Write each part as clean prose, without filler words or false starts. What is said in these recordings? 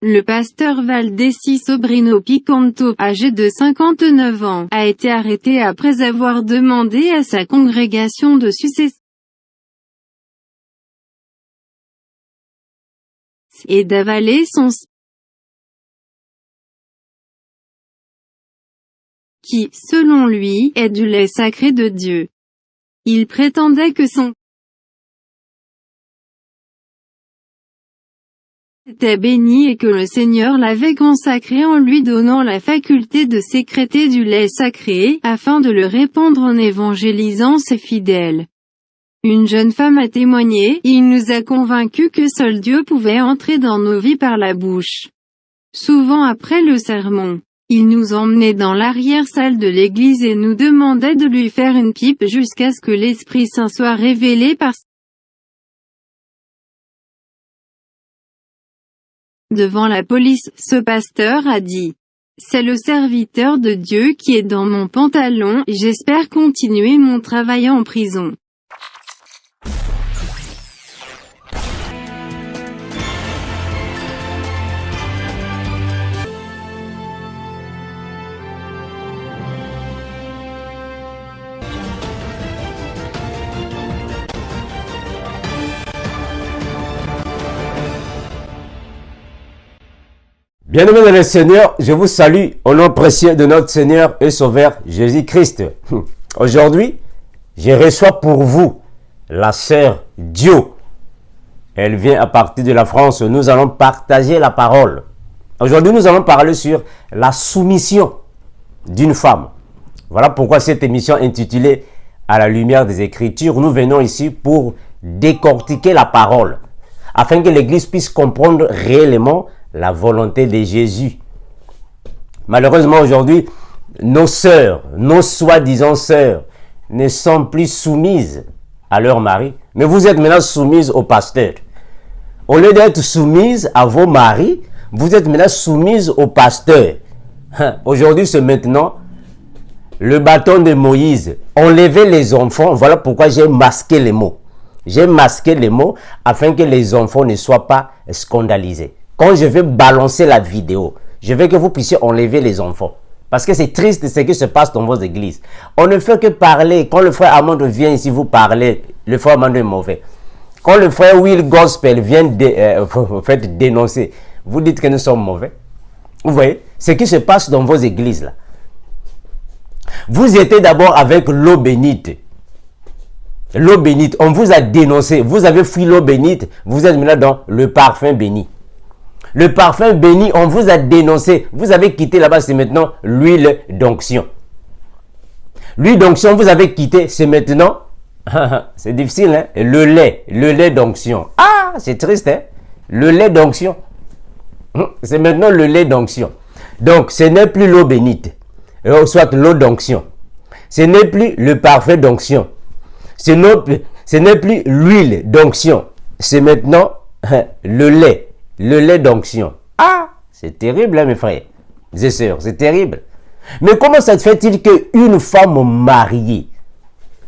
Le pasteur Valdeci Sobrino Picanto, âgé de 59 ans, a été arrêté après avoir demandé à sa congrégation de sucer et d'avaler son qui, selon lui, est du lait sacré de Dieu. Il prétendait que son était béni et que le Seigneur l'avait consacré en lui donnant la faculté de sécréter du lait sacré, afin de le répandre en évangélisant ses fidèles. Une jeune femme a témoigné, il nous a convaincus que seul Dieu pouvait entrer dans nos vies par la bouche. Souvent après le sermon, il nous emmenait dans l'arrière-salle de l'église et nous demandait de lui faire une pipe jusqu'à ce que l'Esprit Saint soit révélé par devant la police, ce pasteur a dit: c'est le serviteur de Dieu qui est dans mon pantalon, j'espère continuer mon travail en prison. Bien-aimés dans le Seigneur, je vous salue au nom précieux de notre Seigneur et Sauveur Jésus-Christ. Aujourd'hui, je reçois pour vous la sœur Dio. Elle vient à partir de la France. Nous allons partager la parole. Aujourd'hui, nous allons parler sur la soumission d'une femme. Voilà pourquoi cette émission intitulée « À la lumière des Écritures », nous venons ici pour décortiquer la parole, afin que l'Église puisse comprendre réellement la volonté de Jésus. Malheureusement, aujourd'hui, nos sœurs, nos soi-disant sœurs, ne sont plus soumises à leur mari, mais vous êtes maintenant soumises au pasteur. Au lieu d'être soumises à vos maris, vous êtes maintenant soumises au pasteur. Aujourd'hui, c'est maintenant le bâton de Moïse. Enlever les enfants, voilà pourquoi j'ai masqué les mots. J'ai masqué les mots afin que les enfants ne soient pas scandalisés. Quand je vais balancer la vidéo, je veux que vous puissiez enlever les enfants. Parce que c'est triste ce qui se passe dans vos églises. On ne fait que parler. Quand le frère Amand vient ici vous parler, le frère Amand est mauvais. Quand le frère Will Gospel vient dénoncer, vous dites que nous sommes mauvais. Vous voyez ce qui se passe dans vos églises là. Vous étiez d'abord avec l'eau bénite. L'eau bénite, on vous a dénoncé. Vous avez fui l'eau bénite. Vous êtes maintenant dans le parfum béni. Le parfum béni, on vous a dénoncé. Vous avez quitté là-bas, c'est maintenant l'huile d'onction. L'huile d'onction, vous avez quitté, c'est maintenant, c'est difficile, hein? Le lait d'onction. Ah, c'est triste, hein? Le lait d'onction. C'est maintenant le lait d'onction. Donc, ce n'est plus l'eau bénite, soit l'eau d'onction. Ce n'est plus le parfum d'onction. Ce n'est plus l'huile d'onction. C'est maintenant le lait. Le lait d'onction. Ah, c'est terrible, hein, mes frères, mes sœurs, c'est terrible. Mais comment ça se fait-il qu'une femme mariée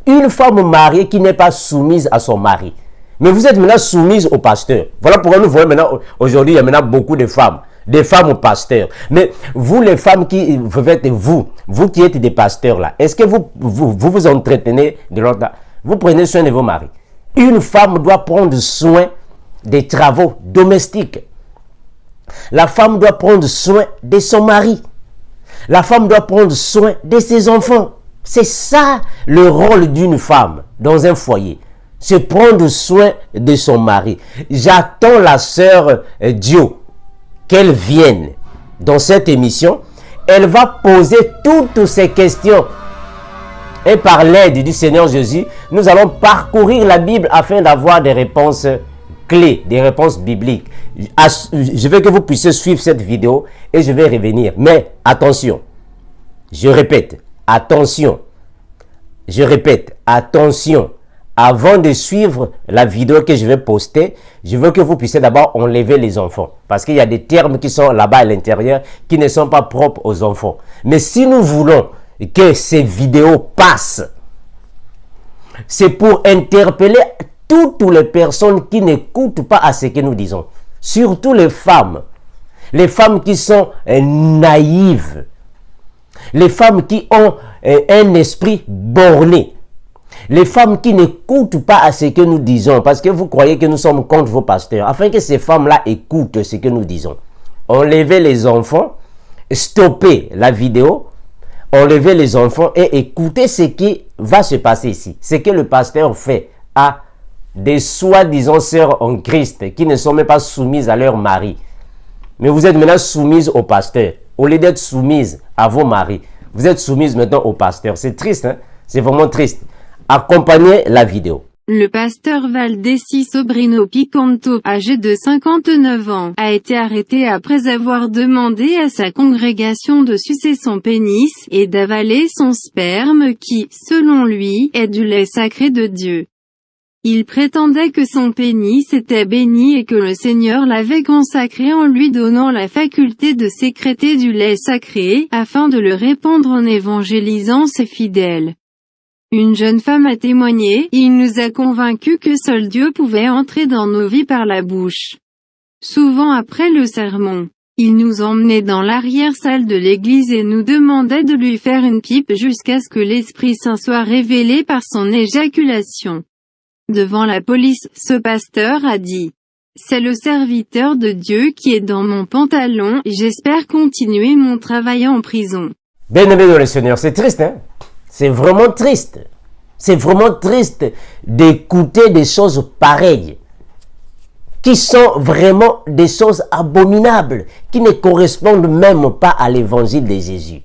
qui n'est pas soumise à son mari, mais vous êtes maintenant soumise au pasteur. Voilà pourquoi nous voyons maintenant, aujourd'hui, il y a maintenant beaucoup de femmes au pasteur. Mais vous, les femmes qui, vous qui êtes des pasteurs là, est-ce que vous entretenez de l'autre? Vous prenez soin de vos maris. Une femme doit prendre soin des travaux domestiques. La femme doit prendre soin de son mari. La femme doit prendre soin de ses enfants. C'est ça le rôle d'une femme dans un foyer. C'est prendre soin de son mari. J'attends la sœur Dio qu'elle vienne dans cette émission. Elle va poser toutes ces questions. Et par l'aide du Seigneur Jésus, nous allons parcourir la Bible afin d'avoir des réponses clés, des réponses bibliques. Je veux que vous puissiez suivre cette vidéo et je vais revenir. Mais attention, je répète, attention, avant de suivre la vidéo que je vais poster, je veux que vous puissiez d'abord enlever les enfants. Parce qu'il y a des termes qui sont là-bas à l'intérieur qui ne sont pas propres aux enfants. Mais si nous voulons que ces vidéos passent, c'est pour interpeller toutes les personnes qui n'écoutent pas à ce que nous disons. Surtout les femmes. les femmes qui sont naïves, les femmes qui ont un esprit borné, les femmes qui n'écoutent pas à ce que nous disons parce que vous croyez que nous sommes contre vos pasteurs, afin que ces femmes-là écoutent ce que nous disons. Enlevez les enfants, stoppez la vidéo, enlevez les enfants et écoutez ce qui va se passer ici. Ce que le pasteur fait à des soi-disant sœurs en Christ qui ne sont même pas soumises à leur mari. Mais vous êtes maintenant soumises au pasteur. Au lieu d'être soumises à vos maris, vous êtes soumises maintenant au pasteur. C'est triste, hein? C'est vraiment triste. Accompagnez la vidéo. Le pasteur Valdeci Sobrino Picanto, âgé de 59 ans, a été arrêté après avoir demandé à sa congrégation de sucer son pénis et d'avaler son sperme qui, selon lui, est du lait sacré de Dieu. Il prétendait que son pénis était béni et que le Seigneur l'avait consacré en lui donnant la faculté de sécréter du lait sacré, afin de le répandre en évangélisant ses fidèles. Une jeune femme a témoigné, « Il nous a convaincus que seul Dieu pouvait entrer dans nos vies par la bouche. » Souvent après le sermon, il nous emmenait dans l'arrière-salle de l'église et nous demandait de lui faire une pipe jusqu'à ce que l'Esprit Saint soit révélé par son éjaculation. Devant la police, ce pasteur a dit, « C'est le serviteur de Dieu qui est dans mon pantalon, j'espère continuer mon travail en prison. » Bien-aimé dans le Seigneur, c'est triste, hein? C'est vraiment triste. C'est vraiment triste d'écouter des choses pareilles, qui sont vraiment des choses abominables, qui ne correspondent même pas à l'évangile de Jésus.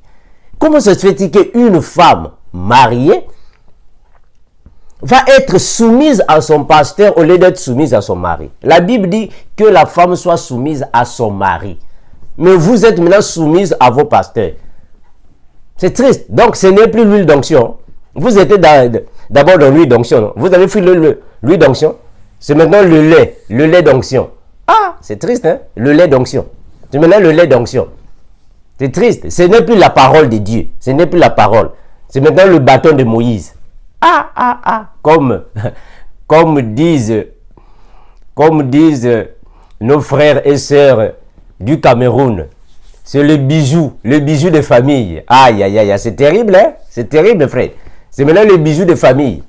Comment se fait-il qu'une femme mariée va être soumise à son pasteur au lieu d'être soumise à son mari? La Bible dit que la femme soit soumise à son mari. Mais vous êtes maintenant soumise à vos pasteurs. C'est triste. Donc, ce n'est plus l'huile d'onction. Vous étiez d'abord dans l'huile d'onction. Vous avez fait l'huile d'onction. C'est maintenant le lait d'onction. Ah, c'est triste, hein? Le lait d'onction. C'est maintenant le lait d'onction. C'est triste. Ce n'est plus la parole de Dieu. Ce n'est plus la parole. C'est maintenant le bâton de Moïse. Comme disent nos frères et sœurs du Cameroun. C'est le bijou de famille. Aïe, aïe, aïe, c'est terrible, hein? C'est terrible, frère. C'est maintenant le bijou de famille.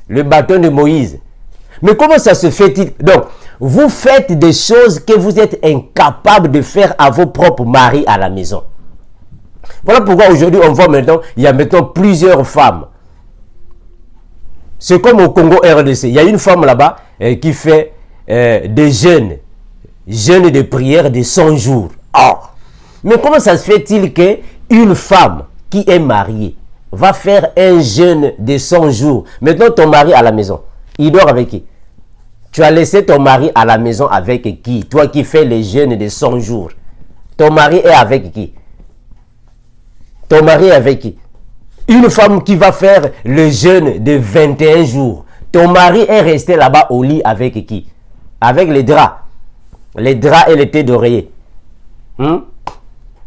Le bâton de Moïse. Mais comment ça se fait-il? Donc, vous faites des choses que vous êtes incapable de faire à vos propres maris à la maison. Voilà pourquoi aujourd'hui, on voit maintenant, il y a maintenant plusieurs femmes. C'est comme au Congo RDC. Il y a une femme là-bas qui fait des jeûnes de prière de 100 jours. Oh! Mais comment ça se fait-il qu'une femme qui est mariée va faire un jeûne de 100 jours? Maintenant, ton mari à la maison, il dort avec qui? Tu as laissé ton mari à la maison avec qui? Toi qui fais les jeûnes de 100 jours. Ton mari est avec qui? Ton mari est avec qui? Une femme qui va faire le jeûne de 21 jours. Ton mari est resté là-bas au lit avec qui? Avec les draps. Les draps et les thés d'oreiller.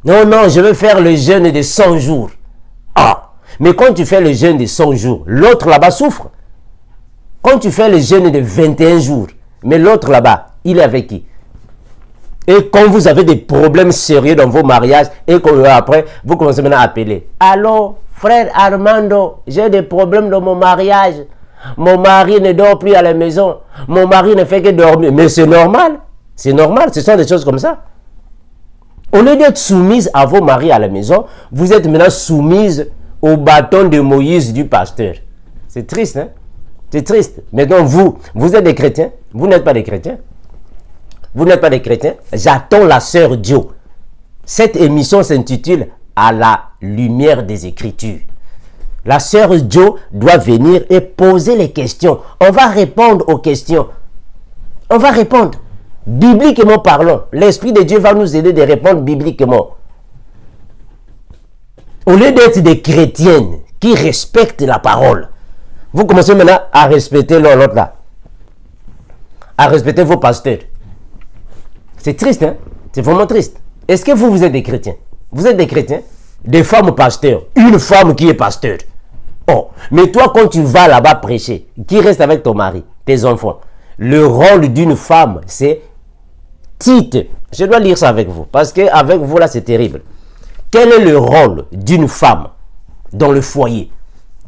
Non, non, je veux faire le jeûne de 100 jours. Ah, mais quand tu fais le jeûne de 100 jours, l'autre là-bas souffre. Quand tu fais le jeûne de 21 jours, mais l'autre là-bas, il est avec qui? Et quand vous avez des problèmes sérieux dans vos mariages, et après, vous commencez maintenant à appeler. Allô, frère Armando, j'ai des problèmes dans mon mariage. Mon mari ne dort plus à la maison. Mon mari ne fait que dormir. Mais c'est normal. C'est normal, ce sont des choses comme ça. Au lieu d'être soumise à vos maris à la maison, vous êtes maintenant soumise au bâton de Moïse du pasteur. C'est triste, hein? C'est triste. Maintenant, vous êtes des chrétiens. Vous n'êtes pas des chrétiens. Vous n'êtes pas des chrétiens. J'attends la sœur Dio. Cette émission s'intitule « À la lumière des Écritures ». La sœur Dio doit venir et poser les questions. On va répondre aux questions. On va répondre. Bibliquement parlons, l'Esprit de Dieu va nous aider de répondre bibliquement. Au lieu d'être des chrétiennes qui respectent la parole, vous commencez maintenant à respecter l'autre là. À respecter vos pasteurs. C'est triste, hein? C'est vraiment triste. Est-ce que vous êtes des chrétiens? Vous êtes des chrétiens? Des femmes pasteurs. Une femme qui est pasteur. Oh, mais toi quand tu vas là-bas prêcher, qui reste avec ton mari, tes enfants? Le rôle d'une femme, c'est Tite, je dois lire ça avec vous, parce qu'avec vous là c'est terrible. Quel est le rôle d'une femme dans le foyer?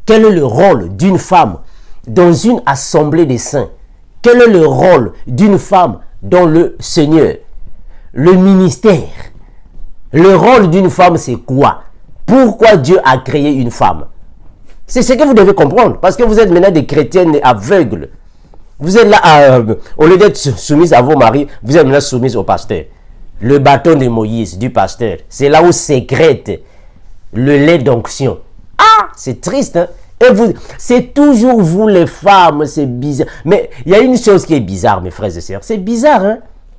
Quel est le rôle d'une femme dans une assemblée des saints? Quel est le rôle d'une femme dans le Seigneur? Le ministère. Le rôle d'une femme, c'est quoi? Pourquoi Dieu a créé une femme? C'est ce que vous devez comprendre, parce que vous êtes maintenant des chrétiennes aveugles. Vous êtes là, au lieu d'être soumise à vos maris, vous êtes maintenant soumise au pasteur. Le bâton de Moïse, du pasteur, c'est là où sécrète le lait d'onction. Ah, c'est triste, hein? Et vous, c'est toujours vous les femmes, c'est bizarre. Mais il y a une chose qui est bizarre, mes frères et sœurs. C'est bizarre, hein?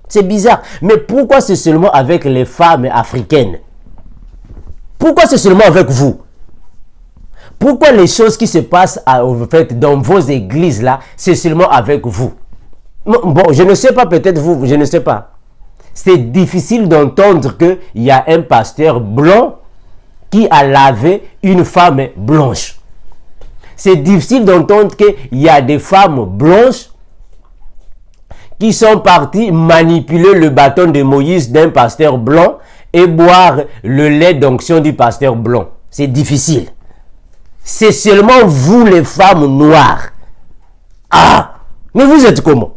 C'est bizarre. Mais pourquoi c'est seulement avec les femmes africaines? Pourquoi c'est seulement avec vous? Pourquoi les choses qui se passent en fait, dans vos églises là, c'est seulement avec vous? Bon, je ne sais pas, peut-être vous, je ne sais pas. C'est difficile d'entendre qu'il y a un pasteur blanc qui a lavé une femme blanche. C'est difficile d'entendre qu'il y a des femmes blanches qui sont parties manipuler le bâton de Moïse d'un pasteur blanc et boire le lait d'onction du pasteur blanc. C'est difficile. C'est seulement vous les femmes noires. Ah, mais vous êtes comment?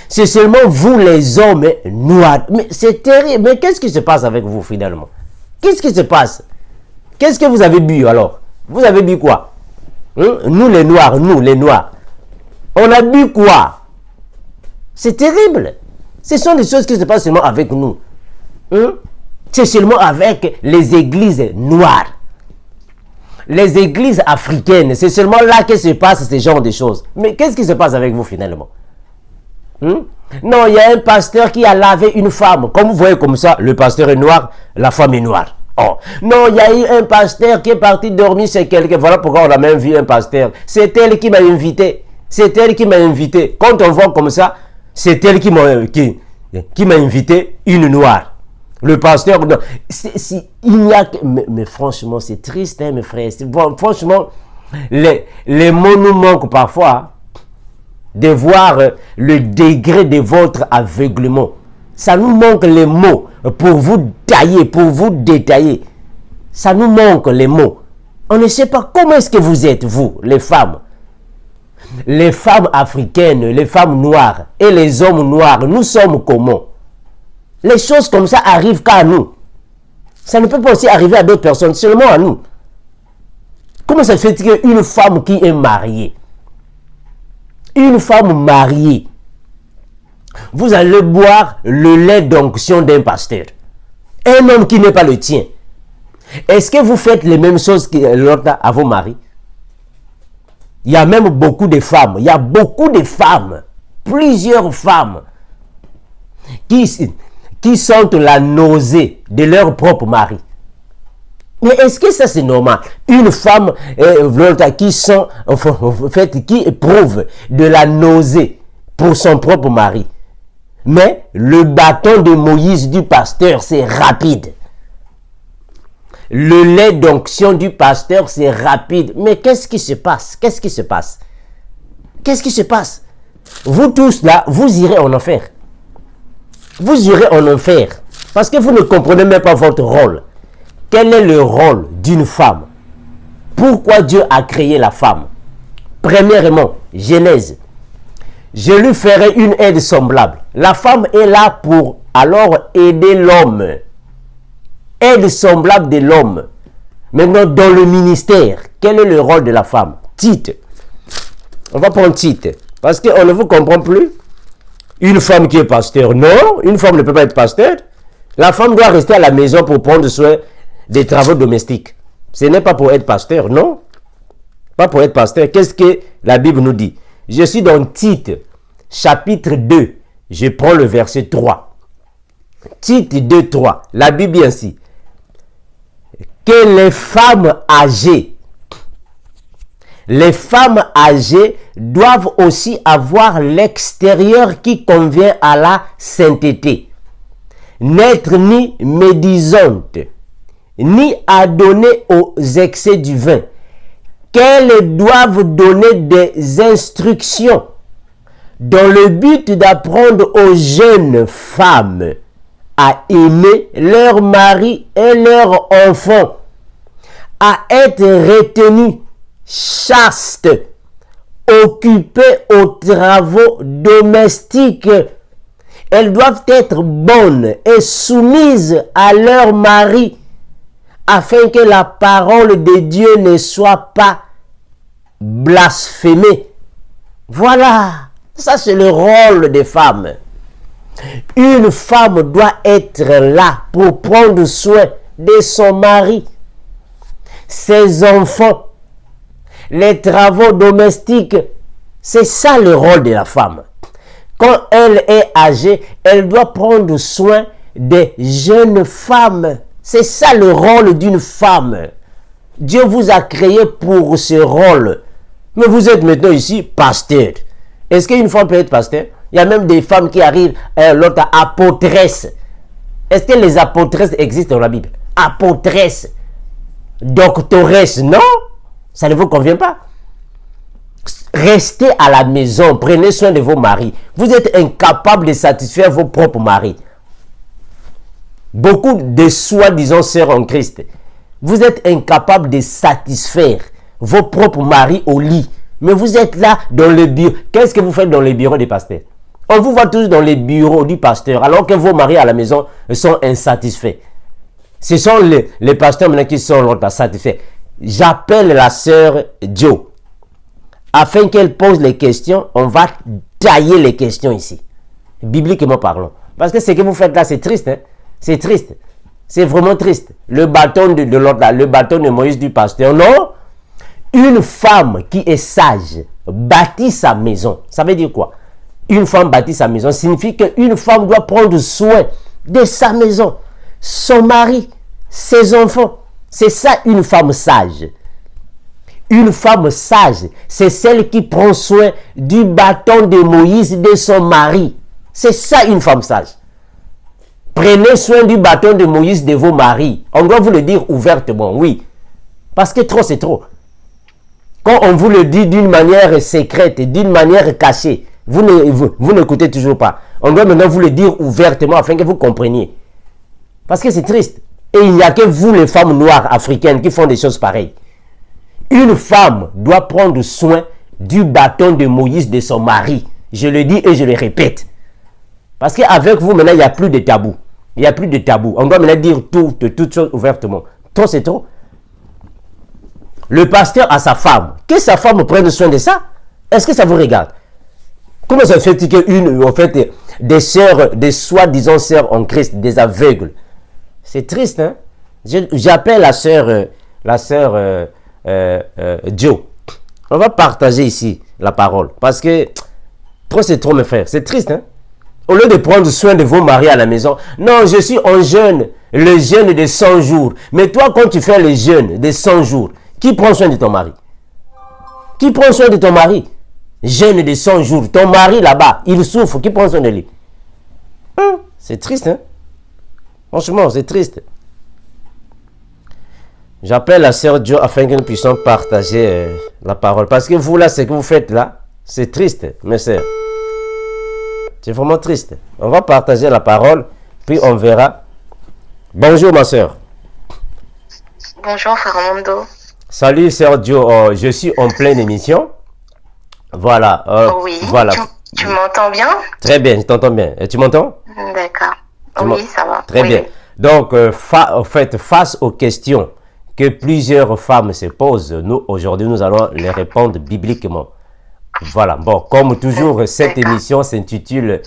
C'est seulement vous les hommes noirs. Mais c'est terrible. Mais qu'est-ce qui se passe avec vous finalement? Qu'est-ce qui se passe? Qu'est-ce que vous avez bu alors? Vous avez bu quoi? Nous les noirs, on a bu quoi? C'est terrible. Ce sont des choses qui se passent seulement avec nous. C'est seulement avec les églises noires. Les églises africaines, c'est seulement là que se passent ce genre de choses. Mais qu'est-ce qui se passe avec vous finalement? Non, il y a un pasteur qui a lavé une femme. Comme vous voyez comme ça, le pasteur est noir, la femme est noire. Oh. Non, il y a eu un pasteur qui est parti dormir chez quelqu'un. Voilà pourquoi on a même vu un pasteur. C'est elle qui m'a invité. C'est elle qui m'a invité. Quand on voit comme ça, c'est elle qui m'a invité, une noire. Le pasteur, non. Il n'y a que... Mais franchement, c'est triste, hein, mes frères. Bon, franchement, les mots nous manquent parfois de voir le degré de votre aveuglement. Ça nous manque les mots pour vous tailler, pour vous détailler. Ça nous manque les mots. On ne sait pas comment est-ce que vous êtes, vous, les femmes. Les femmes africaines, les femmes noires et les hommes noirs, nous sommes comment? Les choses comme ça arrivent qu'à nous. Ça ne peut pas aussi arriver à d'autres personnes, seulement à nous. Comment ça se fait qu'une femme qui est mariée, une femme mariée, vous allez boire le lait d'onction d'un pasteur, un homme qui n'est pas le tien? Est-ce que vous faites les mêmes choses que l'autre à vos maris? Il y a même beaucoup de femmes, il y a beaucoup de femmes, plusieurs femmes qui sentent la nausée de leur propre mari. Mais est-ce que ça c'est normal? Une femme qui sent, en fait, qui éprouve de la nausée pour son propre mari. Mais le bâton de Moïse du pasteur, c'est rapide. Le lait d'onction du pasteur, c'est rapide. Mais qu'est-ce qui se passe? Qu'est-ce qui se passe? Qu'est-ce qui se passe? Vous tous là, vous irez en enfer. Vous irez en enfer. Parce que vous ne comprenez même pas votre rôle. Quel est le rôle d'une femme? Pourquoi Dieu a créé la femme? Premièrement, Genèse. Je lui ferai une aide semblable. La femme est là pour alors aider l'homme. Aide semblable de l'homme. Maintenant, dans le ministère, quel est le rôle de la femme? Tite. On va prendre Tite. Parce qu'on ne vous comprend plus. Une femme qui est pasteur, non. Une femme ne peut pas être pasteur. La femme doit rester à la maison pour prendre soin des travaux domestiques. Ce n'est pas pour être pasteur, non. Pas pour être pasteur. Qu'est-ce que la Bible nous dit? Je suis dans Tite, chapitre 2. Je prends le verset 3. Tite 2, 3. La Bible dit ainsi. Que les femmes âgées doivent aussi avoir l'extérieur qui convient à la sainteté. N'être ni médisantes, ni adonnées aux excès du vin. Qu'elles doivent donner des instructions dans le but d'apprendre aux jeunes femmes à aimer leur mari et leurs enfants, à être retenues, chastes, occupées aux travaux domestiques. Elles doivent être bonnes et soumises à leur mari, afin que la parole de Dieu ne soit pas blasphémée. Voilà, ça c'est le rôle des femmes. Une femme doit être là pour prendre soin de son mari, ses enfants, les travaux domestiques. C'est ça le rôle de la femme. Quand elle est âgée, elle doit prendre soin des jeunes femmes. C'est ça le rôle d'une femme. Dieu vous a créé pour ce rôle. Mais vous êtes maintenant ici pasteur. Est-ce qu'une femme peut être pasteur? Il y a même des femmes qui arrivent, l'autre apôtresse. Est-ce que les apôtresses existent dans la Bible? Apôtresse, doctoresse, non? Ça ne vous convient pas? Restez à la maison, prenez soin de vos maris. Vous êtes incapable de satisfaire vos propres maris. Beaucoup de soi-disant sœurs en Christ, vous êtes incapable de satisfaire vos propres maris au lit. Mais vous êtes là dans le bureau. Qu'est-ce que vous faites dans les bureaux des pasteurs? On vous voit tous dans les bureaux du pasteur, alors que vos maris à la maison sont insatisfaits. Ce sont les pasteurs maintenant qui sont là satisfaits. J'appelle la sœur Joe, afin qu'elle pose les questions. On va tailler les questions ici, bibliquement parlant. Parce que ce que vous faites là, c'est triste. Hein? C'est triste. C'est vraiment triste. Le bâton de l'autre là, le bâton de Moïse du pasteur. Non. Une femme qui est sage bâtit sa maison. Ça veut dire quoi? Une femme bâtit sa maison signifie qu'une femme doit prendre soin de sa maison, son mari, ses enfants. C'est ça une femme sage. Une femme sage, c'est celle qui prend soin du bâton de Moïse de son mari. C'est ça une femme sage. Prenez soin du bâton de Moïse de vos maris. On doit vous le dire ouvertement, oui. Parce que trop c'est trop. Quand on vous le dit d'une manière secrète, d'une manière cachée, vous n'écoutez toujours pas. On doit maintenant vous le dire ouvertement afin que vous compreniez. Parce que c'est triste. Et il n'y a que vous, les femmes noires africaines, qui font des choses pareilles. Une femme doit prendre soin du bâton de Moïse de son mari. Je le dis et je le répète. Parce qu'avec vous, maintenant, il n'y a plus de tabou. Il n'y a plus de tabou. On doit maintenant dire toutes choses ouvertement. Trop, c'est trop. Le pasteur a sa femme. Que sa femme prenne soin de ça? Est-ce que ça vous regarde? Comment ça fait qu'une, en fait, des sœurs, des soi-disant sœurs en Christ, des aveugles? C'est triste, hein? J'appelle la sœur Joe. On va partager ici la parole. Parce que trop c'est trop, mes frères. C'est triste, hein? Au lieu de prendre soin de vos maris à la maison. Non, je suis en jeûne. Le jeûne de 100 jours. Mais toi, quand tu fais le jeûne de 100 jours, qui prend soin de ton mari? Qui prend soin de ton mari? Jeûne de 100 jours. Ton mari là-bas, il souffre. Qui prend soin de lui? C'est triste, hein? Franchement, c'est triste. J'appelle la sœur Joe afin que nous puissions partager la parole. Parce que vous, là, ce que vous faites là, c'est triste, mes sœurs. C'est vraiment triste. On va partager la parole, puis on verra. Bonjour, ma sœur. Bonjour, frère Mondo. Salut, sœur Joe. Je suis en pleine émission. Voilà. Oui, voilà. Tu m'entends bien? Très bien, je t'entends bien. Et tu m'entends? D'accord. Oui, ça va. Très oui. bien. Donc, en fait, face aux questions que plusieurs femmes se posent, nous, aujourd'hui, nous allons les répondre bibliquement. Voilà. Bon, comme toujours, cette émission s'intitule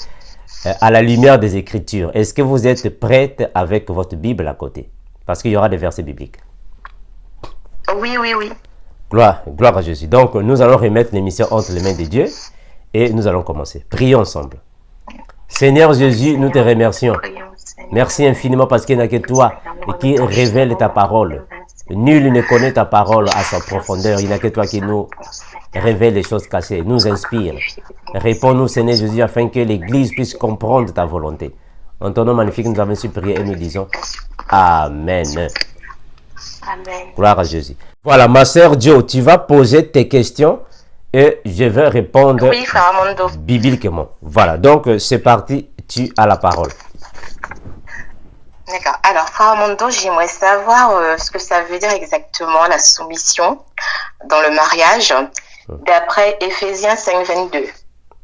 À la lumière des Écritures. Est-ce que vous êtes prête avec votre Bible à côté? Parce qu'il y aura des versets bibliques. Oui, oui, oui. Gloire à Jésus. Donc, nous allons remettre l'émission entre les mains de Dieu et nous allons commencer. Prions ensemble. Seigneur Jésus, nous te remercions. Merci infiniment parce qu'il n'y a que toi qui révèle ta parole. Nul ne connaît ta parole à sa profondeur. Il n'y a que toi qui nous révèle les choses cachées, nous inspire. Réponds-nous, Seigneur Jésus, afin que l'Église puisse comprendre ta volonté. En ton nom magnifique, nous avons su prier et nous disons Amen. Amen. Gloire à Jésus. Voilà, ma sœur Joe, tu vas poser tes questions et je vais répondre Oui, frère Armando. bibliquement. Voilà, donc c'est parti, tu as la parole. D'accord. Alors, frère Armando, j'aimerais savoir ce que ça veut dire exactement la soumission dans le mariage, d'après Éphésiens 5:22.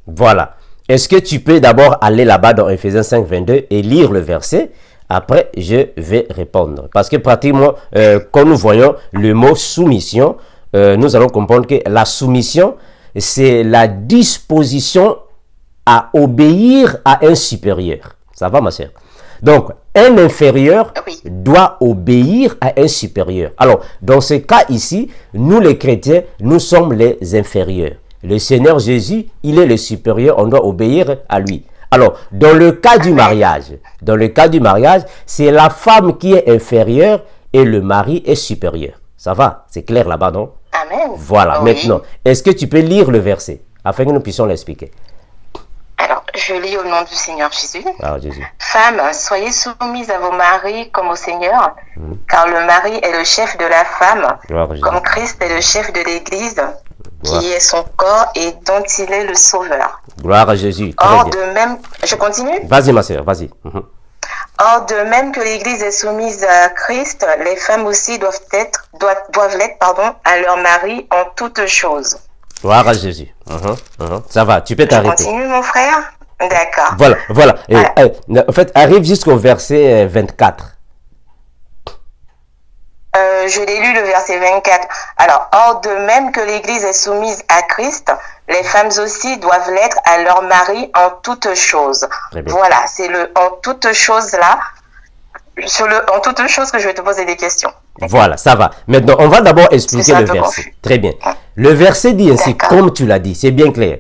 Voilà. Est-ce que tu peux d'abord aller là-bas dans Éphésiens 5:22 et lire le verset? Après, je vais répondre. Parce que pratiquement, quand nous voyons le mot soumission, nous allons comprendre que la soumission, c'est la disposition à obéir à un supérieur. Ça va, ma sœur? Donc, un inférieur Oui. doit obéir à un supérieur. Alors, dans ce cas ici, nous les chrétiens, nous sommes les inférieurs. Le Seigneur Jésus, il est le supérieur, on doit obéir à lui. Alors, dans le cas du mariage, c'est la femme qui est inférieure et le mari est supérieur. Ça va? C'est clair là-bas, non? Amen. Voilà, Oui. maintenant, est-ce que tu peux lire le verset afin que nous puissions l'expliquer? Alors, je lis au nom du Seigneur Jésus. Ah, Jésus. Femmes, soyez soumises à vos maris comme au Seigneur, car le mari est le chef de la femme, Gloire à Jésus. comme Christ est le chef de l'Église, Gloire. qui est son corps et dont il est le sauveur. Gloire à Jésus. Très Or, bien. de même, je continue. Vas-y, ma soeur, vas-y. Or, de même que l'Église est soumise à Christ, les femmes aussi doivent l'être, à leur mari en toutes choses. Gloire à Jésus. Ça va, tu peux Je t'arrêter. continue, mon frère? D'accord. Voilà. Et, Voilà. en fait, arrive jusqu'au verset 24. Je l'ai lu le verset 24. Alors, or de même que l'Église est soumise à Christ, les femmes aussi doivent l'être à leur mari en toutes choses. Très bien. Voilà, c'est le en toutes choses là. Sur le en toutes choses que je vais te poser des questions. Voilà, ça va. Maintenant, on va d'abord expliquer C'est un le peu verset. confus. Très bien. Le verset dit ainsi, D'accord. comme tu l'as dit, c'est bien clair.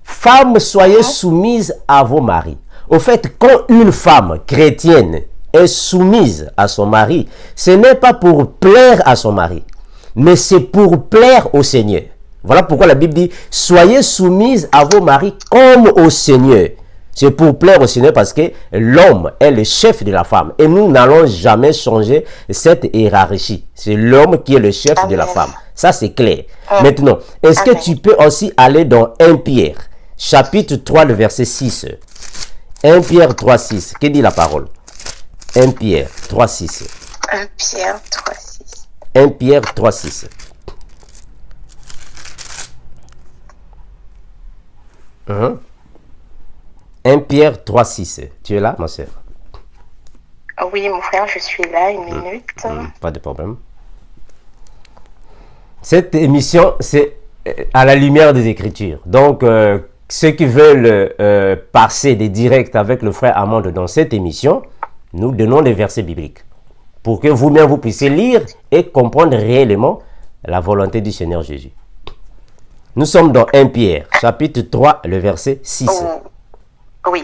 Femmes, soyez soumises à vos maris. Au fait, quand une femme chrétienne est soumise à son mari, ce n'est pas pour plaire à son mari, mais c'est pour plaire au Seigneur. Voilà pourquoi la Bible dit, soyez soumises à vos maris comme au Seigneur. C'est pour plaire au Seigneur parce que l'homme est le chef de la femme. Et nous n'allons jamais changer cette hiérarchie. C'est l'homme qui est le chef de la Amen. femme. Ça, c'est clair. Maintenant, est-ce que Amen. tu peux aussi aller dans 1 Pierre, chapitre 3, le verset 6. 1 Pierre 3, 6. Que dit la parole? 1 Pierre 3, 6. 1 Pierre 3, 6. 1 Pierre 3, 6. Hein? 1 Pierre 3, 6. Tu es là, ma soeur? Oui, mon frère, je suis là, une minute. Pas de problème. Cette émission, c'est à la lumière des Écritures. Donc, ceux qui veulent passer des directs avec le frère Armando dans cette émission, nous donnons les versets bibliques pour que vous-même vous puissiez lire et comprendre réellement la volonté du Seigneur Jésus. Nous sommes dans 1 Pierre, chapitre 3, le verset 6. Oui.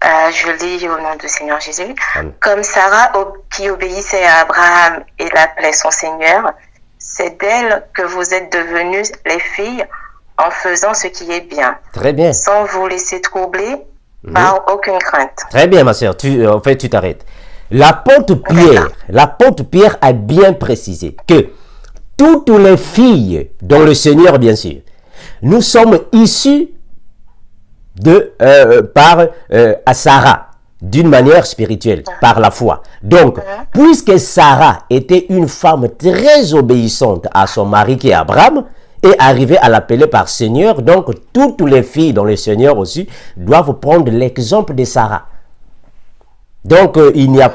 Je lis au nom du Seigneur Jésus. Amen. Comme Sarah qui obéissait à Abraham et l'appelait son Seigneur, c'est d'elle que vous êtes devenues les filles en faisant ce qui est bien, Très bien. sans vous laisser troubler par aucune crainte. Très bien, ma soeur. En fait, tu t'arrêtes. L'apôtre Pierre a bien précisé que toutes les filles dans le Seigneur, bien sûr, nous sommes issus par Sarah, d'une manière spirituelle, par la foi. Donc, puisque Sarah était une femme très obéissante à son mari qui est Abraham, et arrivée à l'appeler par Seigneur, donc toutes les filles dans le Seigneur aussi doivent prendre l'exemple de Sarah. Donc, il n'y a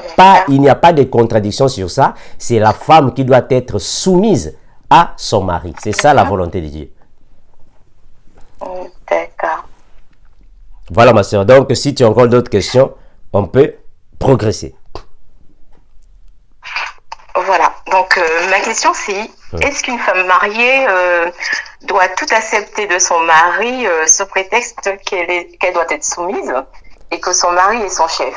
pas de contradiction sur ça. C'est la femme qui doit être soumise à son mari. C'est ça la volonté de Dieu. D'accord. Voilà, ma soeur. Donc, si tu as encore d'autres questions, on peut progresser. Voilà. Donc, ma question c'est, est-ce qu'une femme mariée doit tout accepter de son mari sous prétexte qu'elle doit être soumise et que son mari est son chef?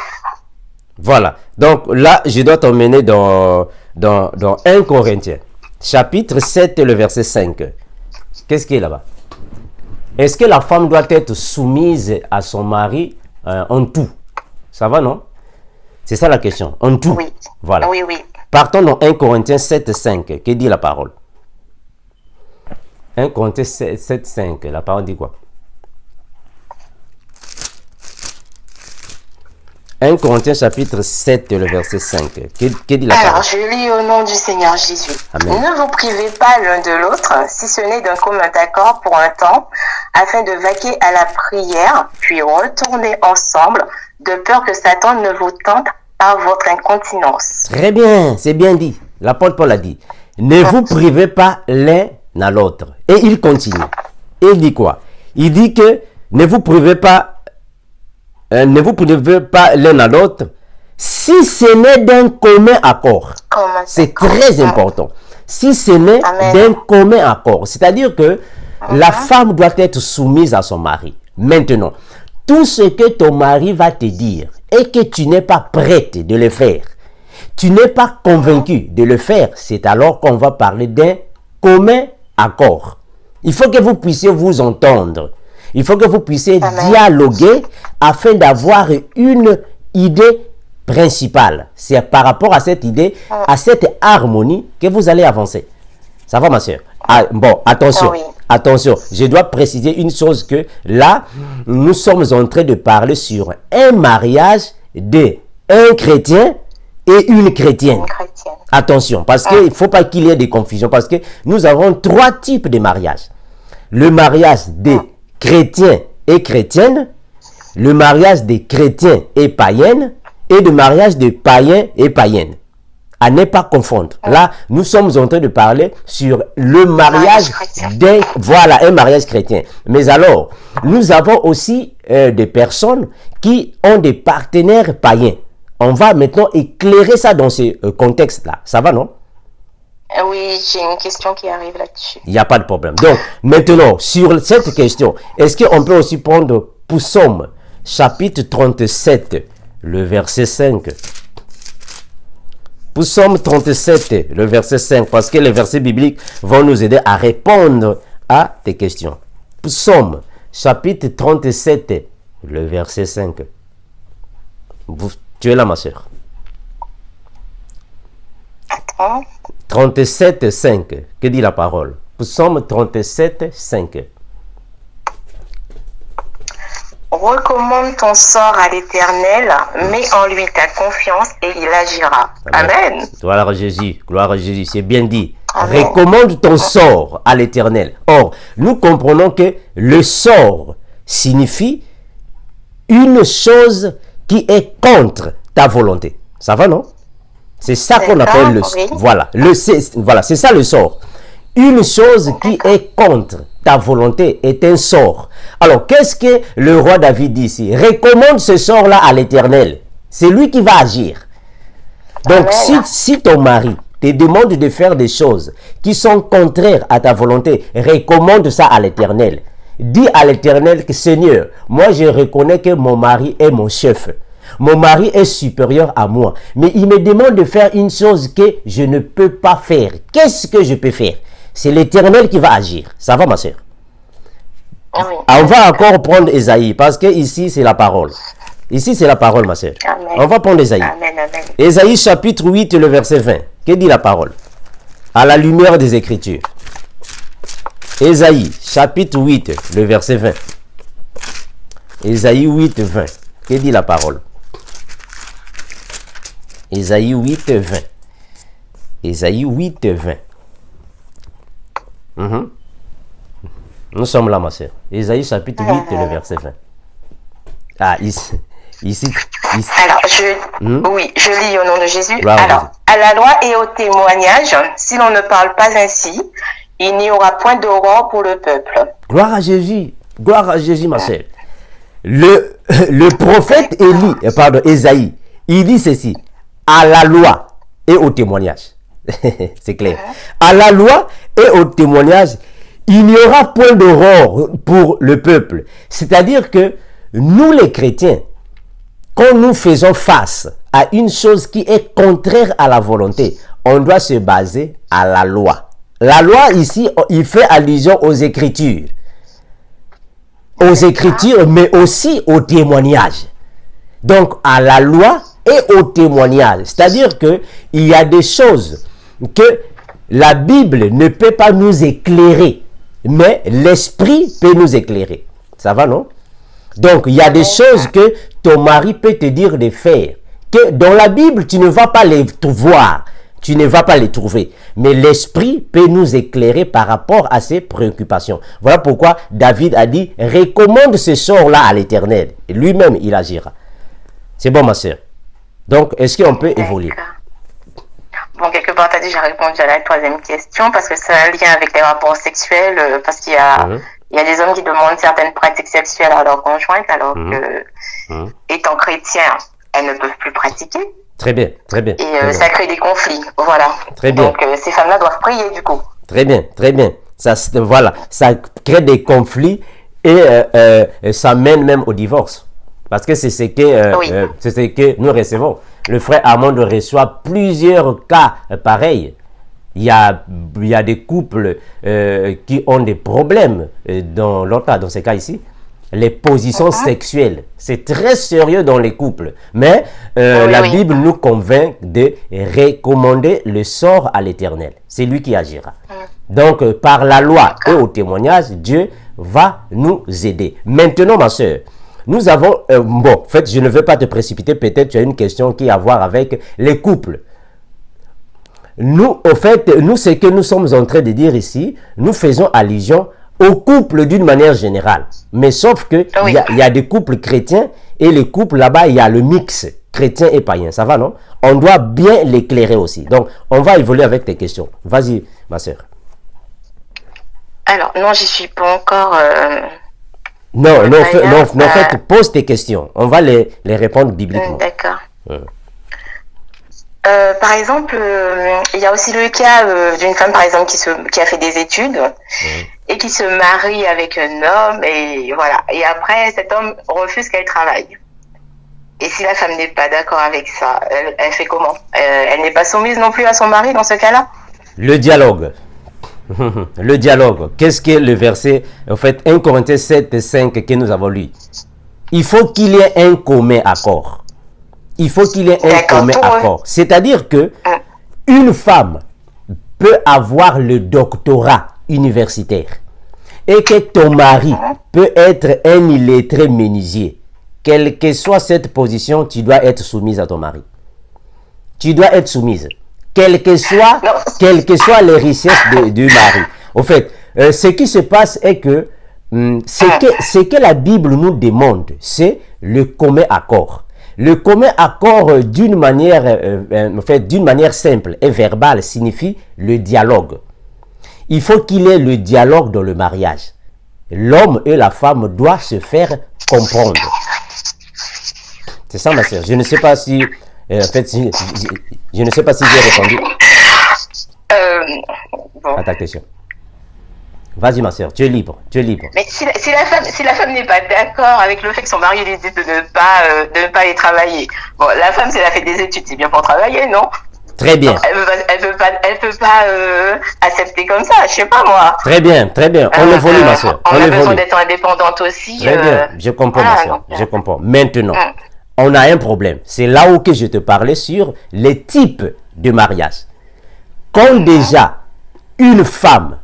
Voilà. Donc, là, je dois t'emmener dans 1 Corinthiens, chapitre 7, le verset 5. Qu'est-ce qui est là-bas? Est-ce que la femme doit être soumise à son mari en tout? Ça va, non? C'est ça la question. En tout. Oui. Voilà. Oui, oui. Partons dans 1 Corinthiens 7, 5. Que dit la parole? 1 Corinthiens 7, 5. La parole dit quoi? 1 Corinthiens chapitre 7, le verset 5. Que dit la parole? Alors, je lis au nom du Seigneur Jésus. Amen. Ne vous privez pas l'un de l'autre, si ce n'est d'un commun accord pour un temps, afin de vaquer à la prière, puis retourner ensemble, de peur que Satan ne vous tente par votre incontinence. Très bien, c'est bien dit. L'apôtre Paul a dit, ne vous privez pas l'un à l'autre. Et il continue. Et il dit quoi? Il dit que ne vous privez pas l'un à l'autre, si ce n'est d'un commun accord. C'est très important. Si ce n'est d'un commun accord. C'est-à-dire que la femme doit être soumise à son mari. Maintenant, tout ce que ton mari va te dire et que tu n'es pas prête de le faire, tu n'es pas convaincu de le faire, c'est alors qu'on va parler d'un commun accord. Il faut que vous puissiez vous entendre. Il faut que vous puissiez dialoguer afin d'avoir une idée principale. C'est par rapport à cette idée, à cette harmonie que vous allez avancer. Ça va, ma soeur? Ah, bon, attention, attention. Je dois préciser une chose que là, nous sommes en train de parler sur un mariage d'un chrétien et une chrétienne. Attention, parce qu'il ne faut pas qu'il y ait des confusions, parce que nous avons 3 types de mariages. Le mariage des chrétiens et chrétiennes, le mariage des chrétiens et païennes, et le mariage des païens et païennes. À ne pas confondre. Là, nous sommes en train de parler sur le mariage un mariage chrétien. Mais alors, nous avons aussi des personnes qui ont des partenaires païens. On va maintenant éclairer ça dans ce contexte-là. Ça va, non? Oui, j'ai une question qui arrive là-dessus. Il n'y a pas de problème. Donc, maintenant, sur cette question, est-ce qu'on peut aussi prendre Psaume, chapitre 37, le verset 5? Psaume 37, le verset 5, parce que les versets bibliques vont nous aider à répondre à tes questions. Psaume, chapitre 37, le verset 5. Tu es là, ma soeur? Attends. 37, 5. Que dit la parole? Psaume 37, 5. Recommande ton sort à l'Éternel, mets en lui ta confiance et il agira. Amen. Gloire à Jésus, gloire à Jésus, c'est bien dit. Amen. Recommande ton sort à l'Éternel. Or, nous comprenons que le sort signifie une chose qui est contre ta volonté. Ça va, non? C'est ça qu'on appelle le sort. Voilà, c'est ça le sort. Une chose qui est contre ta volonté est un sort. Alors, qu'est-ce que le roi David dit ici? Recommande ce sort-là à l'Éternel. C'est lui qui va agir. Donc, si ton mari te demande de faire des choses qui sont contraires à ta volonté, recommande ça à l'Éternel. Dis à l'Éternel que Seigneur, moi je reconnais que mon mari est mon chef. Mon mari est supérieur à moi. Mais il me demande de faire une chose que je ne peux pas faire. Qu'est-ce que je peux faire? C'est l'Éternel qui va agir. Ça va, ma soeur? Oui. On va encore prendre Ésaïe, parce que ici, c'est la parole. Ici, c'est la parole, ma soeur. Amen. On va prendre Ésaïe. Amen, amen. Ésaïe, chapitre 8, le verset 20. Que dit la parole? À la lumière des Écritures. Ésaïe, chapitre 8, le verset 20. Ésaïe 8, 20. Que dit la parole? Ésaïe 8, 20. Ésaïe 8, 20. Nous sommes là, ma soeur. Ésaïe chapitre 8, le verset 20. Ah, ici. Alors, je lis au nom de Jésus. Gloire à Jésus. À la loi et au témoignage, si l'on ne parle pas ainsi, il n'y aura point d'aurore pour le peuple. Gloire à Jésus, ma soeur. Le prophète Ésaïe, il dit ceci: à la loi et au témoignage. C'est clair. À la loi et au témoignage, il n'y aura point d'aurore pour le peuple. C'est-à-dire que nous, les chrétiens, quand nous faisons face à une chose qui est contraire à la volonté, on doit se baser à la loi. La loi, ici, il fait allusion aux Écritures. Aux Écritures, mais aussi au témoignage. Donc, à la loi et au témoignage. C'est-à-dire qu'il y a des choses que la Bible ne peut pas nous éclairer mais l'esprit peut nous éclairer. Ça va, non? Donc, il y a des choses que ton mari peut te dire de faire, que dans la Bible, tu ne vas pas les voir, tu ne vas pas les trouver. Mais l'esprit peut nous éclairer par rapport à ses préoccupations. Voilà pourquoi David a dit, recommande ce sort-là à l'Éternel. Et lui-même, il agira. C'est bon, ma soeur. Donc, est-ce qu'on peut évoluer? Bon, quelque part, tu as déjà répondu à la troisième question, parce que ça a un lien avec les rapports sexuels, parce qu'il y a, il y a des hommes qui demandent certaines pratiques sexuelles à leur conjointe, alors que, étant chrétiens, elles ne peuvent plus pratiquer. Très bien, très bien. Et ça crée des conflits, voilà. Très bien. Donc, ces femmes-là doivent prier, du coup. Très bien, très bien. Ça, voilà, ça crée des conflits et ça mène même au divorce. Parce que c'est ce que, c'est ce que nous recevons. Le frère Armand reçoit plusieurs cas pareils. Il y a des couples qui ont des problèmes dans leur cas, dans ces cas ici. Les positions sexuelles, c'est très sérieux dans les couples. Mais la Bible nous convainc de recommander le sort à l'Éternel. C'est lui qui agira. Donc, par la loi et au témoignage, Dieu va nous aider. Maintenant, ma soeur, nous avons, bon, en fait, je ne veux pas te précipiter, peut-être tu as une question qui a à voir avec les couples. Nous, au fait, nous, ce que nous sommes en train de dire ici, nous faisons allusion au couple d'une manière générale. Mais sauf que il y a des couples chrétiens et les couples là-bas, il y a le mix chrétien et païen. Ça va, non? On doit bien l'éclairer aussi. Donc, on va évoluer avec tes questions. Vas-y, ma soeur. Alors, non, j'y suis pas encore... Non, en fait, pose tes questions. On va les répondre bibliquement. D'accord. Par exemple, il y a aussi le cas d'une femme, par exemple, qui a fait des études et qui se marie avec un homme, et voilà. Et après, cet homme refuse qu'elle travaille. Et si la femme n'est pas d'accord avec ça, elle fait comment? Elle n'est pas soumise non plus à son mari dans ce cas-là? Le dialogue. Le dialogue. Qu'est-ce que le verset, en fait, 1 Corinthiens 7, 5 que nous avons lu? Il faut qu'il y ait un commun accord. Il faut qu'il y ait un commun accord. C'est-à-dire que une femme peut avoir le doctorat universitaire et que ton mari peut être un illettré menuisier. Quelle que soit cette position, tu dois être soumise à ton mari. Tu dois être soumise. Quelles que soient les richesses du mari. Au fait, ce qui se passe est que ce que la Bible nous demande, c'est le commun accord. Le commun accord, d'une manière simple et verbale, signifie le dialogue. Il faut qu'il y ait le dialogue dans le mariage. L'homme et la femme doivent se faire comprendre. C'est ça, ma soeur. Je ne sais pas si... en fait, je ne sais pas si j'ai répondu à ta question. Vas-y, ma soeur, tu es libre, tu es libre. Mais si la femme n'est pas d'accord avec le fait que son mari lui dise de ne pas aller travailler, bon, la femme, si elle a fait des études, c'est bien pour travailler, non? Très bien. Donc, elle peut pas accepter comme ça, je sais pas moi. Très bien, très bien. On évolue, ma soeur. On a besoin d'être indépendante aussi. Très bien, je comprends, ma soeur, je comprends. Maintenant, on a un problème. C'est là où que je te parlais sur les types de mariage. Quand déjà une femme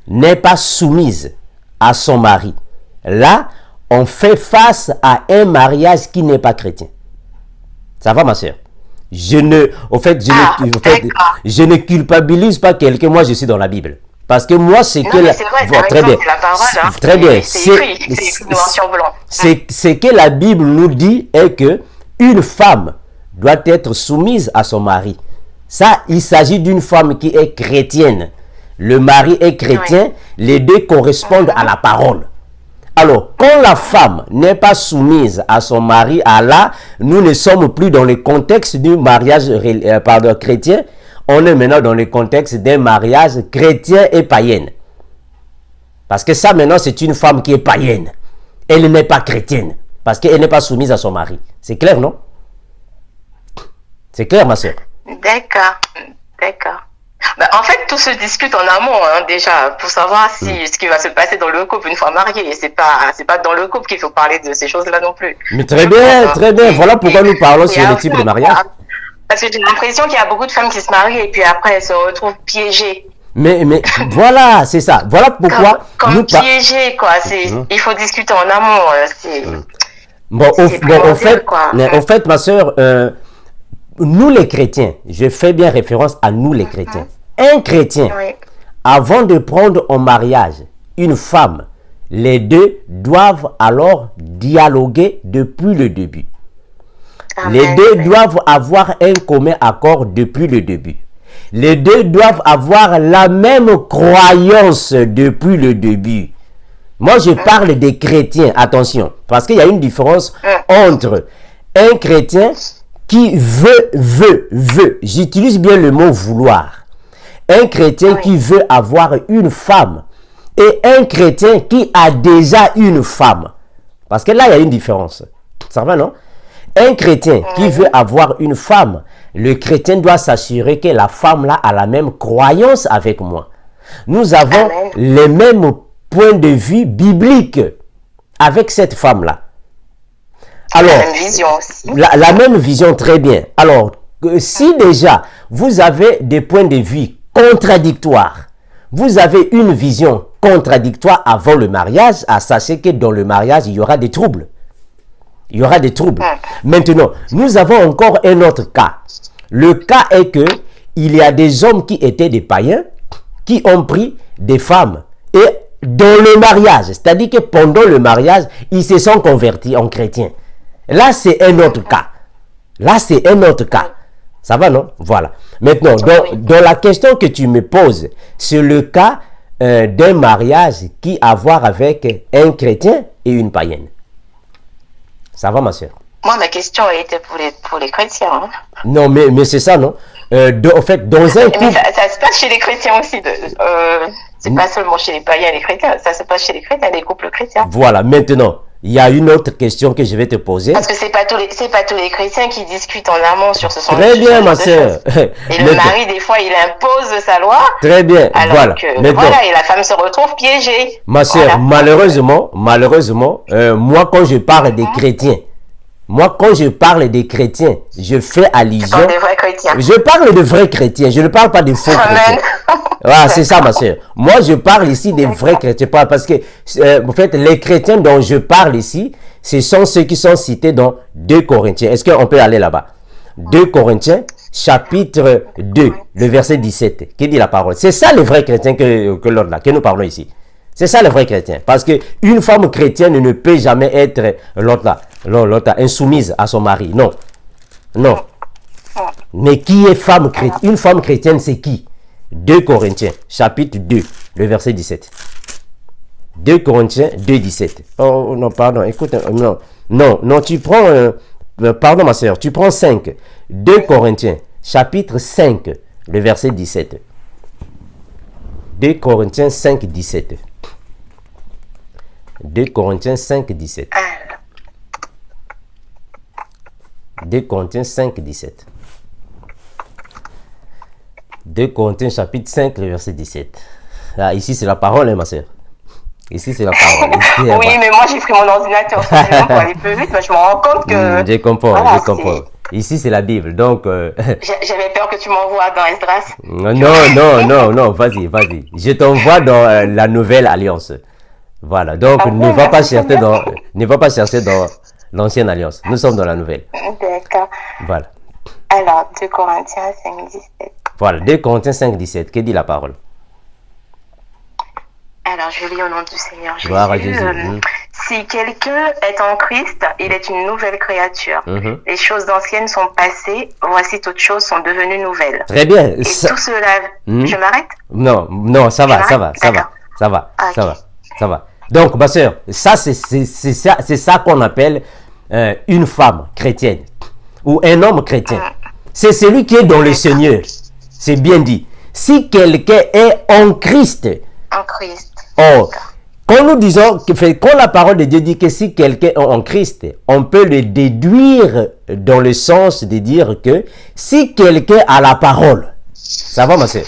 n'est pas soumise à son mari, là, on fait face à un mariage qui n'est pas chrétien. Ça va, ma soeur? Je ne culpabilise pas quelqu'un. Moi, je suis dans la Bible. Parce que moi, c'est que la... Très bien. Très bien. Ce que la Bible nous dit est que une femme doit être soumise à son mari. Ça, il s'agit d'une femme qui est chrétienne. Le mari est chrétien, les deux correspondent à la parole. Alors, quand la femme n'est pas soumise à son mari, là, nous ne sommes plus dans le contexte du mariage chrétien, on est maintenant dans le contexte d'un mariage chrétien et païen. Parce que ça, maintenant, c'est une femme qui est païenne. Elle n'est pas chrétienne, parce qu'elle n'est pas soumise à son mari. C'est clair, non? C'est clair, ma soeur? D'accord, d'accord. Bah, en fait, tout se discute en amont, hein, déjà, pour savoir si ce qui va se passer dans le couple une fois marié. Et c'est pas dans le couple qu'il faut parler de ces choses-là non plus. Mais très bien, très bien. Voilà pourquoi nous parlons sur les types de mariage. Parce que j'ai l'impression qu'il y a beaucoup de femmes qui se marient et puis après elles se retrouvent piégées Mais voilà, c'est ça. Voilà pourquoi comme piégé, quoi. Il faut discuter en amont. En fait, ma sœur, nous les chrétiens, je fais bien référence à nous les chrétiens. Un chrétien, avant de prendre en mariage une femme, les deux doivent alors dialoguer depuis le début. Amen. Les deux doivent avoir un commun accord depuis le début. Les deux doivent avoir la même croyance depuis le début. Moi, je parle des chrétiens, attention, parce qu'il y a une différence entre un chrétien qui veut, j'utilise bien le mot vouloir, un chrétien qui veut avoir une femme et un chrétien qui a déjà une femme. Parce que là, il y a une différence. Ça va, non? Un chrétien qui veut avoir une femme, le chrétien doit s'assurer que la femme là a la même croyance avec moi. Nous avons les mêmes points de vue bibliques avec cette femme-là. Alors, la même vision aussi. La même vision, très bien. Alors, si déjà vous avez des points de vue contradictoires, vous avez une vision contradictoire avant le mariage, sachez que dans le mariage, il y aura des troubles. Il y aura des troubles. Maintenant, nous avons encore un autre cas. Le cas est que il y a des hommes qui étaient des païens, qui ont pris des femmes. Et dans le mariage, c'est-à-dire que pendant le mariage, ils se sont convertis en chrétiens. Là, c'est un autre cas. Là, c'est un autre cas. Ça va, non? Voilà. Maintenant, dans la question que tu me poses, c'est le cas d'un mariage qui a à voir avec un chrétien et une païenne. Ça va, ma soeur? Moi, ma question était pour les chrétiens. Hein. Non, mais c'est ça, non? En fait, dans un couple... Mais ça se passe chez les chrétiens aussi. C'est pas seulement chez les païens et les chrétiens. Ça se passe chez les chrétiens, les couples chrétiens. Voilà, maintenant, il y a une autre question que je vais te poser. Parce que c'est pas tous les chrétiens qui discutent en amont sur ce sujet. Très bien, ma soeur. Et le mari, des fois, il impose sa loi. Très bien, alors voilà. Voilà, et la femme se retrouve piégée. Ma soeur, malheureusement, moi, quand je parle des chrétiens, je fais allusion. Des vrais chrétiens. Je parle de vrais chrétiens, je ne parle pas de faux chrétiens. Ah, c'est ça, ma soeur. Moi, je parle ici des vrais chrétiens. Parce que, en fait, les chrétiens dont je parle ici, ce sont ceux qui sont cités dans 2 Corinthiens. Est-ce qu'on peut aller là-bas? 2 Corinthiens, chapitre 2, le verset 17. Qui dit la parole? C'est ça les vrais chrétiens que nous parlons ici. C'est ça le vrai chrétien. Parce qu'une femme chrétienne ne peut jamais être l'autre insoumise à son mari. Non. Non. Mais qui est femme chrétienne? Une femme chrétienne, c'est qui? 2 Corinthiens, chapitre 2, le verset 17. 2 Corinthiens 2, 17. Oh non, pardon, écoute, non, tu prends, pardon ma soeur, tu prends 5. 2 Corinthiens, chapitre 5, le verset 17. 2 Corinthiens 5, 17. 2 Corinthiens 5, 17. 2 Corinthiens 5, 17. 2 Corinthiens chapitre 5, le verset 17. Ah, ici, c'est la parole, hein, ma soeur. Ici, c'est la parole. Oui, mais moi, j'ai pris mon ordinateur pour aller plus vite, mais je me rends compte que... Je comprends, voilà, je comprends. Ici, c'est la Bible, donc... J'avais peur que tu m'envoies dans Esdras. Non, vas-y. Je t'envoie dans la nouvelle alliance. Voilà, donc ne va pas chercher dans l'ancienne alliance. Nous sommes dans la nouvelle. D'accord. Voilà. Alors, 2 Corinthiens 5, 17. Voilà, 2 Corinthiens 5, 17. Que dit la parole? Alors, je lis au nom du Seigneur Jésus. Gloire à Jésus. Si quelqu'un est en Christ, il est une nouvelle créature. Les choses anciennes sont passées, voici toutes choses sont devenues nouvelles. Très bien. Et tout cela... Je m'arrête? Non, ça va. Donc, ma soeur, ça, c'est ça qu'on appelle une femme chrétienne ou un homme chrétien. C'est celui qui est dans le Seigneur. C'est bien dit. Si quelqu'un est en Christ. En Christ. Oh, quand nous disons, quand la parole de Dieu dit que si quelqu'un est en Christ, on peut le déduire dans le sens de dire que si quelqu'un a la parole, ça va ma soeur?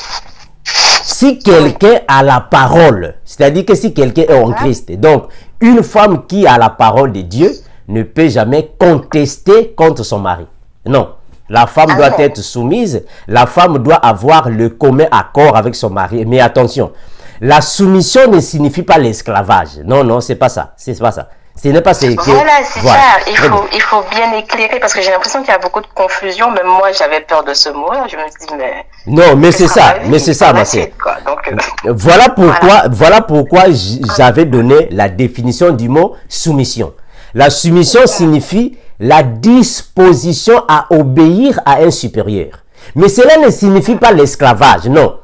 Si quelqu'un a la parole, c'est-à-dire que si quelqu'un est en Christ, donc une femme qui a la parole de Dieu ne peut jamais contester contre son mari. Non. La femme Amen. doit être soumise. La femme doit avoir le commun accord avec son mari. Mais attention, la soumission ne signifie pas l'esclavage. Non, non, c'est pas ça. C'est pas ça. Ce n'est pas ce que... Voilà, c'est Voilà. ça. Très bien. Il faut bien éclairer parce que j'ai l'impression qu'il y a beaucoup de confusion. Même moi, j'avais peur de ce mot-là. Je me suis dit, mais. Non, mais c'est ce sera ça. ma vie Mais c'est ça, par la ma sœur. suite, quoi. Donc, Voilà pourquoi j'avais donné la définition du mot soumission. La soumission signifie la disposition à obéir à un supérieur. Mais cela ne signifie pas l'esclavage, non.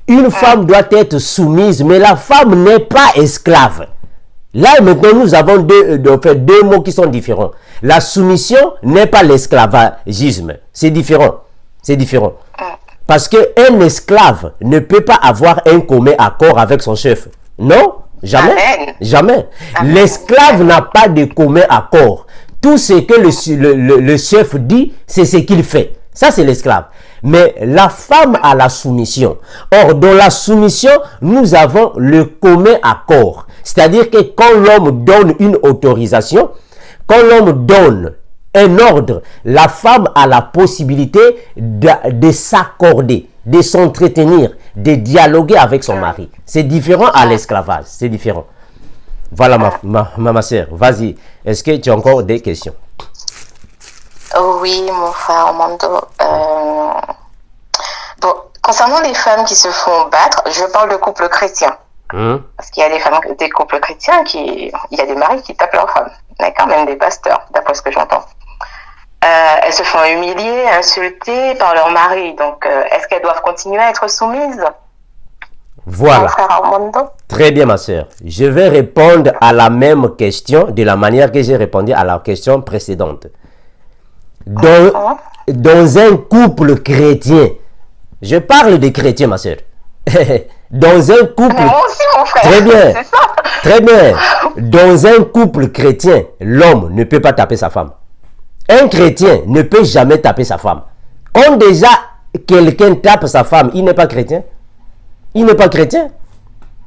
Une femme doit être soumise, mais la femme n'est pas esclave. Là, maintenant, nous avons deux mots qui sont différents. La soumission n'est pas l'esclavagisme. C'est différent. C'est différent. Parce qu'un esclave ne peut pas avoir un commun accord avec son chef. Non, jamais. Amen. Jamais. L'esclave n'a pas de commun accord. Tout ce que le chef dit, c'est ce qu'il fait. Ça, c'est l'esclave. Mais la femme a la soumission. Or, dans la soumission, nous avons le commun accord. C'est-à-dire que quand l'homme donne une autorisation, quand l'homme donne un ordre, la femme a la possibilité de s'accorder, de s'entretenir, de dialoguer avec son mari. C'est différent à l'esclavage. C'est différent. Voilà ma soeur. Vas-y. Est-ce que tu as encore des questions? oui, mon frère Armando. Bon, concernant les femmes qui se font battre, je parle de couples chrétiens. Parce qu'il y a des couples chrétiens il y a des maris qui tapent leurs femmes. D'accord, même des pasteurs, d'après ce que j'entends. Elles se font humilier, insulter par leur mari. Donc, est-ce qu'elles doivent continuer à être soumises? Voilà. Mon frère Armando. Très bien, ma soeur. Je vais répondre à la même question de la manière que j'ai répondu à la question précédente. Dans un couple chrétien, je parle des chrétiens, ma soeur. Dans un couple... Mais moi aussi, mon frère. Très bien. C'est ça. Très bien. Dans un couple chrétien, l'homme ne peut pas taper sa femme. Un chrétien ne peut jamais taper sa femme. Quand déjà quelqu'un tape sa femme, il n'est pas chrétien. Il n'est pas chrétien.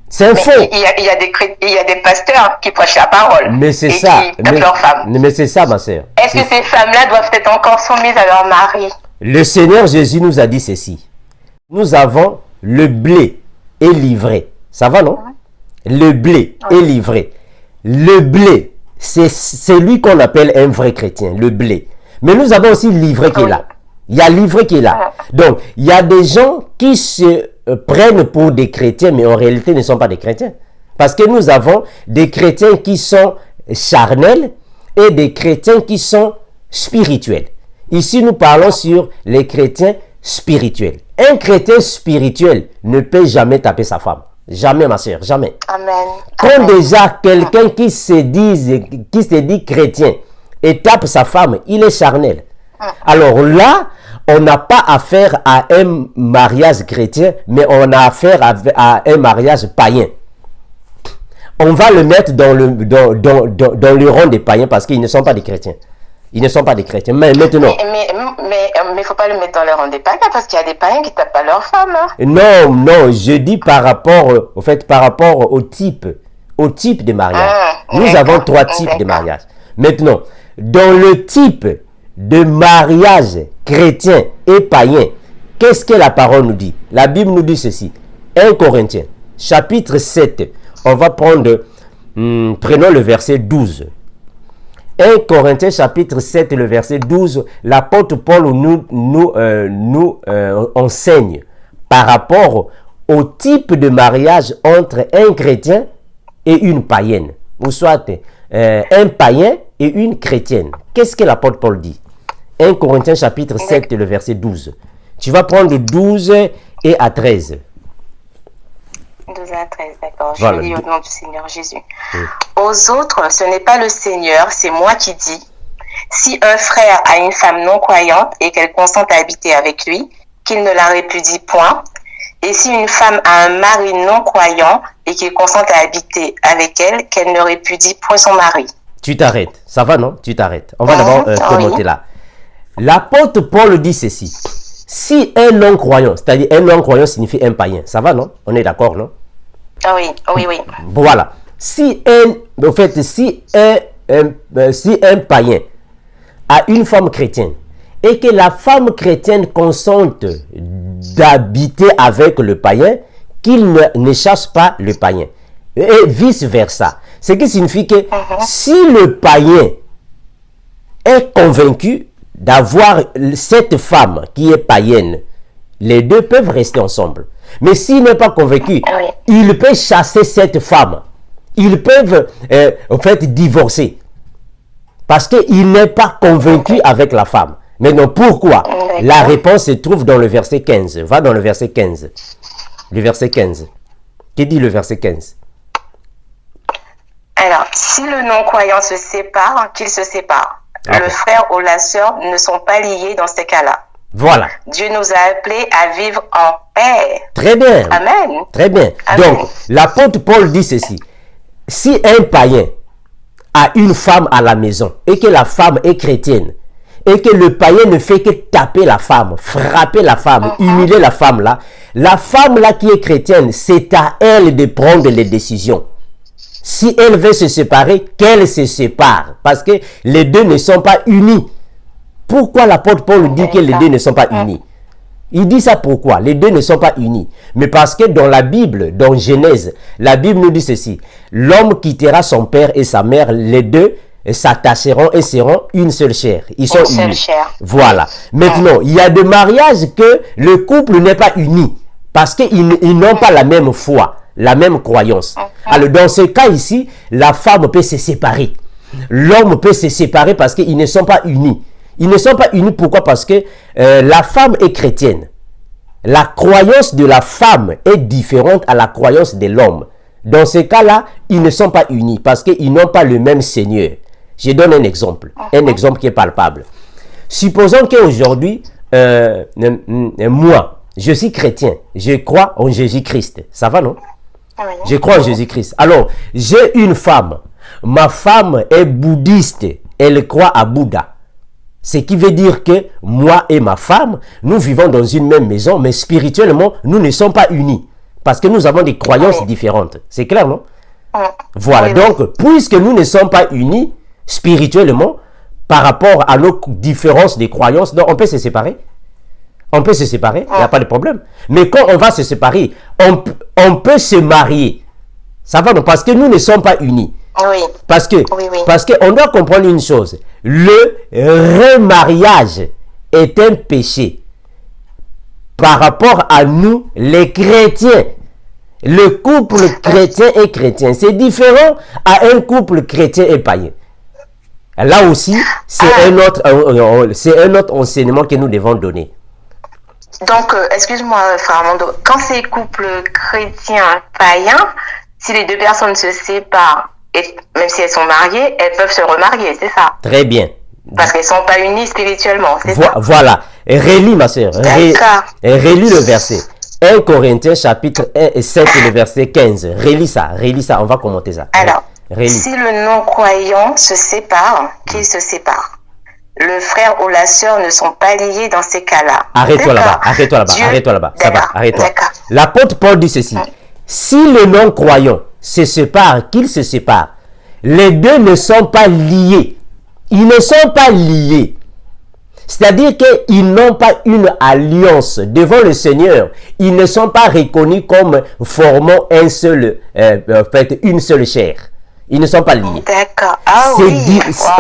C'est un faux. Il y a des pasteurs qui prêchent la parole. Mais c'est et ça. qui tapent leurs femmes. Mais c'est ça, ma soeur. Est-ce que ces femmes-là doivent être encore soumises à leur mari? Le Seigneur Jésus nous a dit ceci. Nous avons le blé est livré. Ça va, non? Le blé est livré. Le blé, c'est celui qu'on appelle un vrai chrétien, le blé. Mais nous avons aussi l'ivraie qui est là. Il y a l'ivraie qui est là. Donc, il y a des gens qui se prennent pour des chrétiens, mais en réalité ne sont pas des chrétiens. Parce que nous avons des chrétiens qui sont charnels et des chrétiens qui sont spirituels. Ici, nous parlons sur les chrétiens spirituels. Un chrétien spirituel ne peut jamais taper sa femme. Jamais, ma soeur, jamais. Amen. Quand Amen. déjà quelqu'un qui se dit chrétien et tape sa femme, il est charnel. Alors là, on n'a pas affaire à un mariage chrétien, mais on a affaire à un mariage païen. On va le mettre dans le rang des païens parce qu'ils ne sont pas des chrétiens. Ils ne sont pas des chrétiens. Mais maintenant... Mais il ne faut pas le mettre dans le rang des païens parce qu'il y a des païens qui tapent pas leurs femmes. Hein. Non, non, je dis par rapport, au fait, par rapport au type de mariage. Nous avons 3 types de mariage. Maintenant, dans le type de mariage chrétien et païen, qu'est-ce que la parole nous dit? La Bible nous dit ceci. 1 Corinthiens, chapitre 7. On va prendre, prenons le verset 12. 1 Corinthiens chapitre 7, le verset 12, l'apôtre Paul nous enseigne par rapport au type de mariage entre un chrétien et une païenne, ou soit un païen et une chrétienne. Qu'est-ce que l'apôtre Paul dit? 1 Corinthiens chapitre 7, le verset 12. Tu vas prendre 12 et à 13. 12 à 13, d'accord. Voilà. Je lis au nom du Seigneur Jésus. Aux autres, ce n'est pas le Seigneur, c'est moi qui dis. Si un frère a une femme non croyante et qu'elle consente à habiter avec lui, qu'il ne la répudie point. Et si une femme a un mari non croyant et qu'il consente à habiter avec elle, qu'elle ne répudie point son mari. Tu t'arrêtes. Ça va, non? Tu t'arrêtes. On va d'abord commenter là. L'apôtre Paul dit ceci. Si un non-croyant, c'est-à-dire un non-croyant signifie un païen, ça va, non? On est d'accord, non? Ah oui, oui, oui. Voilà. Si un païen a une femme chrétienne et que la femme chrétienne consente d'habiter avec le païen, qu'il ne chasse pas le païen. Et vice-versa. Ce qui signifie que si le païen est convaincu d'avoir cette femme qui est païenne, les deux peuvent rester ensemble. Mais s'il n'est pas convaincu, il peut chasser cette femme. Ils peuvent en fait divorcer. Parce qu'il n'est pas convaincu avec la femme. Maintenant, pourquoi? La réponse se trouve dans le verset 15. Va dans le verset 15. Le verset 15. Qu'est-ce dit le verset 15? Alors, si le non-croyant se sépare, qu'il se sépare. Le frère ou la sœur ne sont pas liés dans ces cas-là. Voilà. Dieu nous a appelés à vivre en paix. Très bien. Amen. Très bien. Amen. Donc, l'apôtre Paul dit ceci. Si un païen a une femme à la maison et que la femme est chrétienne et que le païen ne fait que taper la femme, frapper la femme, humilier la femme là qui est chrétienne, c'est à elle de prendre les décisions. Si elle veut se séparer, qu'elle se sépare. Parce que les deux ne sont pas unis. Pourquoi l'apôtre Paul dit que les deux ne sont pas unis? Il dit ça pourquoi? Les deux ne sont pas unis. Mais parce que dans la Bible, dans Genèse, la Bible nous dit ceci. L'homme quittera son père et sa mère, les deux s'attacheront et seront une seule chair. Ils sont unis. Voilà. Maintenant, il y a des mariages que le couple n'est pas uni. Parce qu'ils n'ont pas la même foi, la même croyance. Alors dans ce cas ici, la femme peut se séparer. L'homme peut se séparer parce qu'ils ne sont pas unis. Ils ne sont pas unis, pourquoi? Parce que la femme est chrétienne. La croyance de la femme est différente à la croyance de l'homme. Dans ce cas-là, ils ne sont pas unis parce qu'ils n'ont pas le même Seigneur. Je donne un exemple qui est palpable. Supposons qu'aujourd'hui, moi, je suis chrétien, je crois en Jésus-Christ. Ça va, non? Je crois en Jésus-Christ. Alors, j'ai une femme. Ma femme est bouddhiste. Elle croit à Bouddha. Ce qui veut dire que moi et ma femme, nous vivons dans une même maison, mais spirituellement, nous ne sommes pas unis. Parce que nous avons des croyances différentes. C'est clair, non? Voilà. Donc, puisque nous ne sommes pas unis spirituellement, par rapport à nos différences de croyances, donc on peut se séparer. On peut se séparer, il n'y a pas de problème. Mais quand on va se séparer, on peut se marier. Ça va, non? Parce que nous ne sommes pas unis. Parce qu'on doit comprendre une chose. Le remariage est un péché par rapport à nous, les chrétiens. Le couple chrétien et chrétien, c'est différent à un couple chrétien et païen. Là aussi, c'est un autre enseignement que nous devons donner. Donc, excuse-moi, frère Armando, quand c'est couple chrétien païen, si les deux personnes se séparent, et même si elles sont mariées, elles peuvent se remarier, c'est ça? Très bien. Parce qu'elles ne sont pas unies spirituellement, c'est ça? Voilà. Relis, ma soeur. Relis le verset. 1 Corinthiens chapitre 1 et 7, le verset 15. Relis ça, on va commenter ça. Alors, si le non-croyant se sépare, qu'il se sépare. Le frère ou la sœur ne sont pas liés dans ces cas-là. Arrête-toi là-bas. Ça va, arrête-toi. L'apôtre Paul dit ceci. Si le non-croyant se sépare, qu'il se sépare, les deux ne sont pas liés. Ils ne sont pas liés. C'est-à-dire qu'ils n'ont pas une alliance devant le Seigneur. Ils ne sont pas reconnus comme formant une seule chair. Ils ne sont pas liés. D'accord.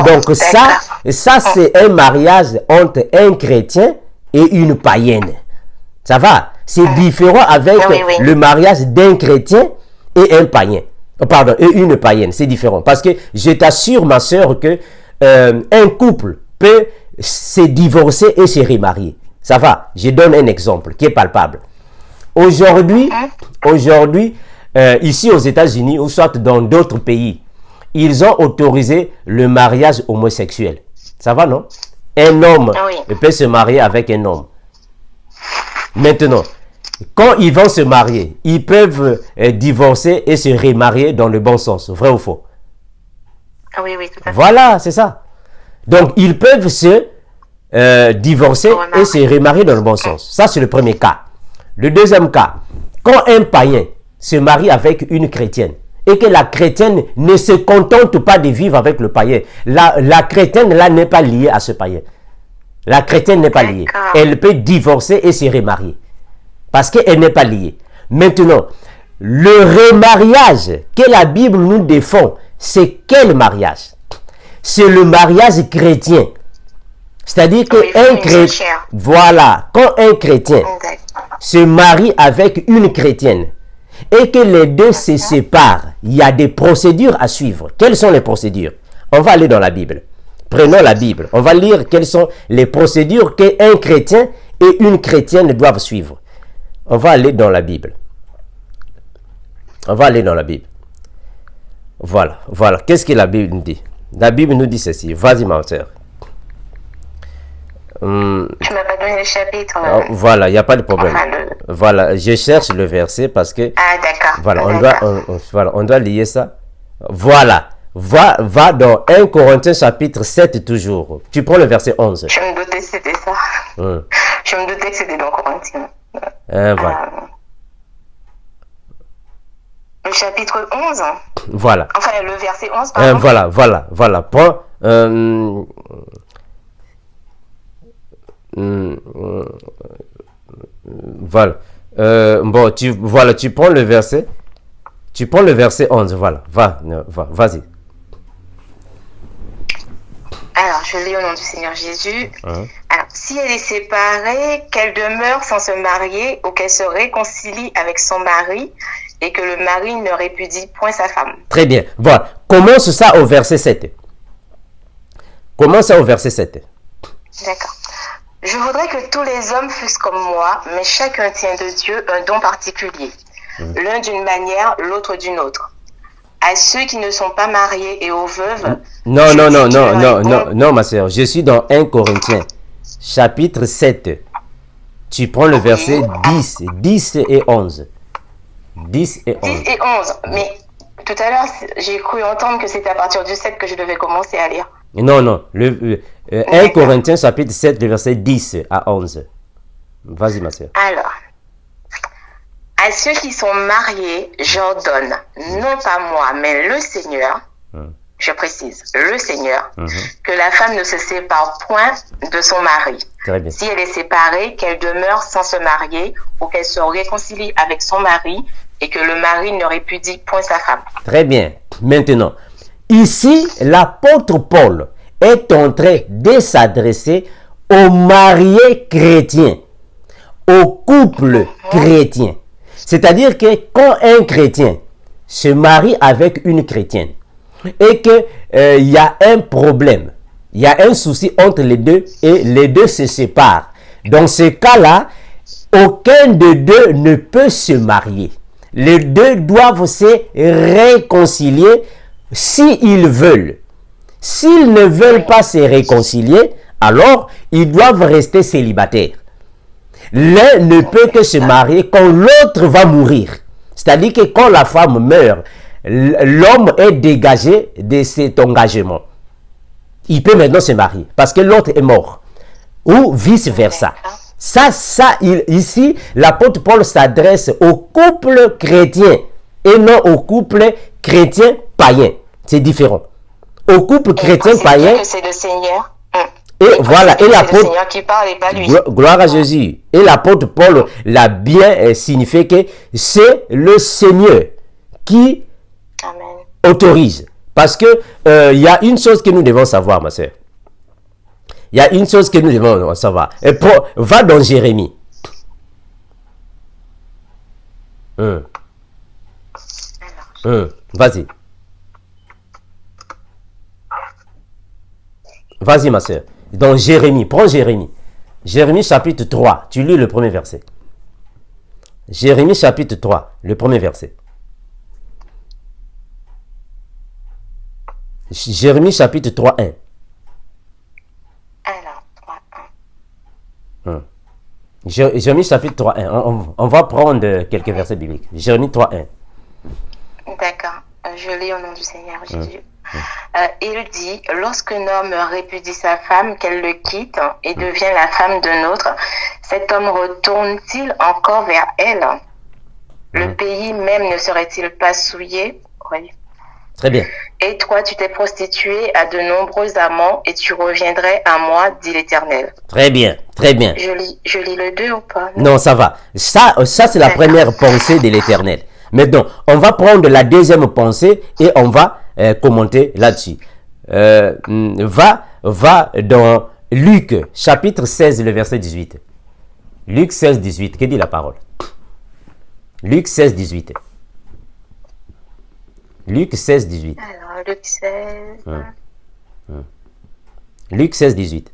Donc ça c'est un mariage entre un chrétien et une païenne. Ça va? C'est différent avec le mariage d'un chrétien et un païen. Pardon, et une païenne. C'est différent. Parce que je t'assure, ma soeur, que un couple peut se divorcer et se remarier. Ça va? Je donne un exemple qui est palpable. Aujourd'hui, ici aux États-Unis ou soit dans d'autres pays, ils ont autorisé le mariage homosexuel. Ça va, non? Un homme peut se marier avec un homme. Maintenant, quand ils vont se marier, ils peuvent divorcer et se remarier dans le bon sens. Vrai ou faux? Oui, tout à fait. Voilà, c'est ça. Donc, ils peuvent se divorcer et se remarier dans le bon sens. Ça, c'est le premier cas. Le deuxième cas, quand un païen se marie avec une chrétienne et que la chrétienne ne se contente pas de vivre avec le païen, la chrétienne là n'est pas liée à ce païen. La chrétienne n'est pas liée. Elle peut divorcer et se remarier. Parce qu'elle n'est pas liée. Maintenant, le remariage que la Bible nous défend, c'est quel mariage? C'est le mariage chrétien. C'est-à-dire qu'un chrétien, voilà, quand un chrétien se marie avec une chrétienne et que les deux se séparent, il y a des procédures à suivre. Quelles sont les procédures? On va aller dans la Bible. Prenons la Bible. On va lire quelles sont les procédures qu'un chrétien et une chrétienne doivent suivre. On va aller dans la Bible. On va aller dans la Bible. Voilà, voilà. Qu'est-ce que la Bible nous dit? La Bible nous dit ceci. Vas-y, ma soeur. Tu m'as pas donné le chapitre. Voilà, il n'y a pas de problème. Enfin, voilà, je cherche le verset parce que... Ah, d'accord. Voilà, on doit lier ça. Voilà. Va dans 1 Corinthiens chapitre 7 toujours. Tu prends le verset 11. Je me doutais que c'était ça. Je me doutais que c'était dans Corinthiens. Voilà. Le chapitre 11. Voilà. Enfin, le verset 11, pardon. Voilà. Prends... voilà. Bon, tu prends le verset. Tu prends le verset 11. Voilà. Vas-y. Alors, je lis au nom du Seigneur Jésus. Alors, si elle est séparée, qu'elle demeure sans se marier ou qu'elle se réconcilie avec son mari et que le mari ne répudie point sa femme. Très bien. Voilà. Commence ça au verset 7. Commence ça au verset 7. D'accord. Je voudrais que tous les hommes fussent comme moi, mais chacun tient de Dieu un don particulier. L'un d'une manière, l'autre d'une autre. À ceux qui ne sont pas mariés et aux veuves... Non, ma soeur. Je suis dans 1 Corinthiens, chapitre 7. Tu prends le verset 10 et 11. 10 et 11. 10 et 11. Mais tout à l'heure, j'ai cru entendre que c'était à partir du 7 que je devais commencer à lire. Non. 1 Corinthiens, chapitre 7, le verset 10 à 11. Vas-y, ma soeur. Alors... À ceux qui sont mariés, j'ordonne, non pas moi, mais le Seigneur, je précise, le Seigneur, que la femme ne se sépare point de son mari. Très bien. Si elle est séparée, qu'elle demeure sans se marier ou qu'elle se réconcilie avec son mari et que le mari ne répudie point sa femme. Très bien. Maintenant, ici, l'apôtre Paul est en train de s'adresser aux mariés chrétiens, aux couples chrétiens. C'est-à-dire que quand un chrétien se marie avec une chrétienne et qu'il y a un problème, il y a un souci entre les deux et les deux se séparent. Dans ce cas-là, aucun des deux ne peut se marier. Les deux doivent se réconcilier s'ils veulent. S'ils ne veulent pas se réconcilier, alors ils doivent rester célibataires. L'un ne peut que se marier quand l'autre va mourir. C'est-à-dire que quand la femme meurt, l'homme est dégagé de cet engagement. Il peut maintenant se marier parce que l'autre est mort. Ou vice-versa. Ici, l'apôtre Paul s'adresse au couple chrétien et non au couple chrétien païen. C'est différent. Au couple chrétien païen. C'est le Seigneur. Et voilà, et l'apôtre, gloire à Jésus. Et l'apôtre Paul l'a bien signifié que c'est le Seigneur qui autorise. Parce que il y a une chose que nous devons savoir, ma soeur. Il y a une chose que nous devons savoir. Et va dans Jérémie. Vas-y. Vas-y, ma soeur. Dans Jérémie, prends Jérémie. Jérémie chapitre 3, tu lis le premier verset. Jérémie chapitre 3, le premier verset. Jérémie chapitre 3, 1. Alors, 3, 1. Jérémie chapitre 3, 1. On va prendre quelques versets bibliques. Jérémie 3, 1. D'accord. Je lis au nom du Seigneur Jésus. Il dit, lorsqu'un homme répudie sa femme, qu'elle le quitte et devient la femme d'un autre, cet homme retourne-t-il encore vers elle? Le pays même ne serait-il pas souillé? Oui. Très bien. Et toi, tu t'es prostituée à de nombreux amants et tu reviendrais à moi, dit l'Éternel. Très bien. Très bien. Je lis le 2 ou pas? Non, ça va. Ça c'est la première pensée de l'Éternel. Maintenant, on va prendre la deuxième pensée et on va commenter là-dessus. Va dans Luc, chapitre 16, le verset 18. Luc 16, 18. Que dit la parole? Luc 16, 18. Luc 16, 18. Alors, Luc 16. Luc 16, 18.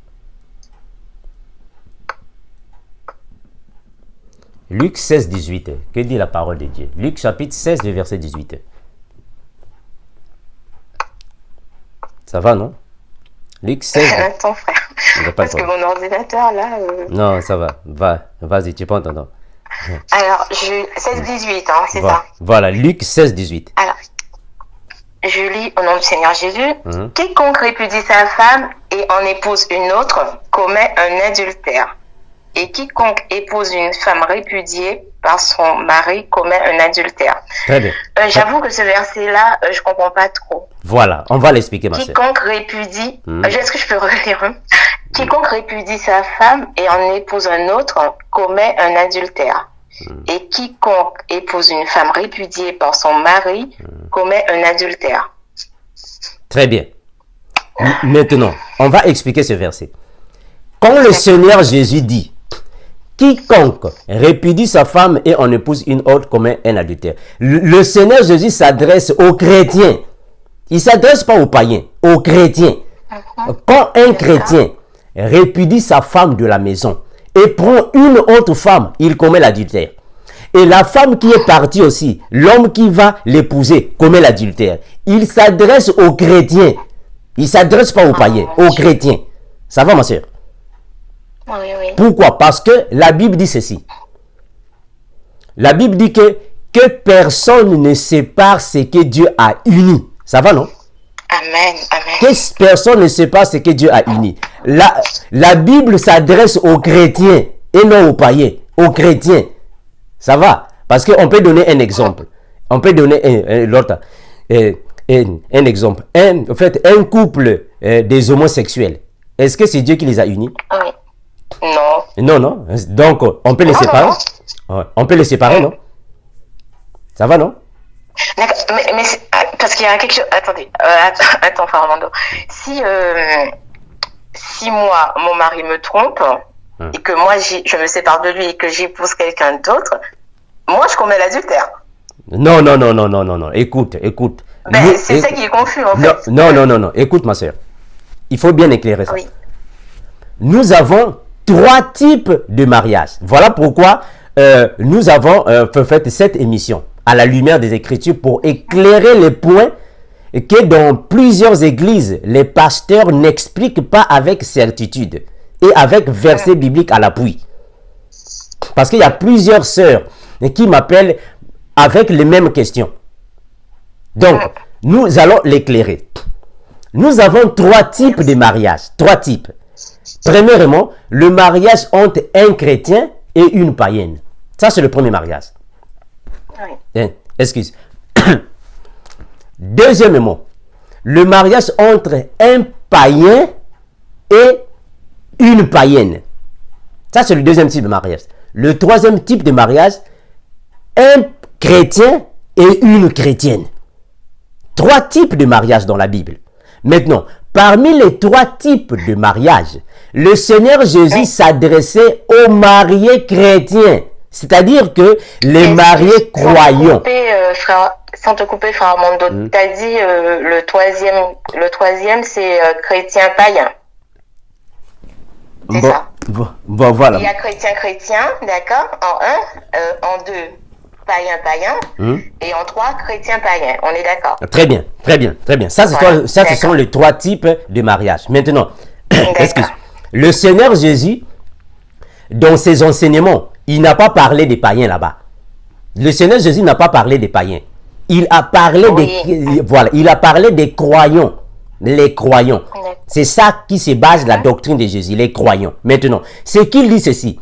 Luc 16, 18. Que dit la parole de Dieu? Luc chapitre 16, le verset 18. Ça va, non? Luc 16. Attends, frère. Parce que mon ordinateur, là... Non, ça va. Vas-y, tu peux entendre. Alors, 16, 18, hein, c'est ça? Voilà, Luc 16, 18. Alors, je lis au nom du Seigneur Jésus. Quiconque répudie sa femme et en épouse une autre commet un adultère. Et quiconque épouse une femme répudiée par son mari commet un adultère. Très bien. J'avoue que ce verset-là, je comprends pas trop. Voilà, on va l'expliquer, ma sœur. Quiconque répudie, est-ce que je peux relire? Quiconque répudie sa femme et en épouse un autre commet un adultère. Et quiconque épouse une femme répudiée par son mari commet un adultère. Très bien. Maintenant, on va expliquer ce verset. Quand le Seigneur Jésus dit quiconque répudie sa femme et en épouse une autre commet un adultère, le Seigneur Jésus s'adresse aux chrétiens. Il ne s'adresse pas aux païens, aux chrétiens. Quand un chrétien répudie sa femme de la maison et prend une autre femme, il commet l'adultère. Et la femme qui est partie aussi, l'homme qui va l'épouser, commet l'adultère. Il s'adresse aux chrétiens. Il ne s'adresse pas aux païens, aux chrétiens. Ça va, ma soeur? Oui. Pourquoi? Parce que la Bible dit ceci. La Bible dit que personne ne sépare ce que Dieu a uni. Ça va, non? Amen. Que personne ne sépare ce que Dieu a uni. La Bible s'adresse aux chrétiens et non aux païens, aux chrétiens. Ça va? Parce qu'on peut donner un exemple. On peut donner un exemple. En fait, un couple des homosexuels. Est-ce que c'est Dieu qui les a unis? Oui. Non. Non. Donc, on peut les séparer. Ouais. On peut les séparer, non? Ça va, non? D'accord. Mais parce qu'il y a quelque chose... Attendez. Attends, Armando. Si moi, mon mari me trompe, et que moi, je me sépare de lui et que j'épouse quelqu'un d'autre, moi, je commets l'adultère. Non. Écoute. C'est ça qui est confus, en fait. Non. Écoute, ma soeur. Il faut bien éclairer ça. Oui. Nous avons 3 types de mariage. Voilà pourquoi nous avons fait cette émission à la lumière des Écritures pour éclairer les points que dans plusieurs églises, les pasteurs n'expliquent pas avec certitude et avec versets bibliques à l'appui. Parce qu'il y a plusieurs sœurs qui m'appellent avec les mêmes questions. Donc, nous allons l'éclairer. Nous avons 3 types de mariage. 3 types. Premièrement, le mariage entre un chrétien et une païenne. Ça, c'est le premier mariage. Oui. Excuse. Deuxièmement, le mariage entre un païen et une païenne. Ça, c'est le deuxième type de mariage. Le troisième type de mariage, un chrétien et une chrétienne. 3 types de mariage dans la Bible. Maintenant, parmi les 3 types de mariage, le Seigneur Jésus s'adressait aux mariés chrétiens. C'est-à-dire que les mariés croyants. Sans te couper, frère Armando, tu as dit le troisième c'est chrétien païen. C'est ça. Bon, voilà. Il y a chrétien, d'accord, en 1, en 2, païen, et en 3, chrétien païen. On est d'accord. Très bien. Ça, ce sont les 3 types de mariage. Maintenant, excuse. Le Seigneur Jésus, dans ses enseignements, il n'a pas parlé des païens là-bas. Le Seigneur Jésus n'a pas parlé des païens. Il a parlé il a parlé des croyants. Les croyants. C'est ça qui se base la doctrine de Jésus, les croyants. Maintenant, c'est qu'il dit ceci.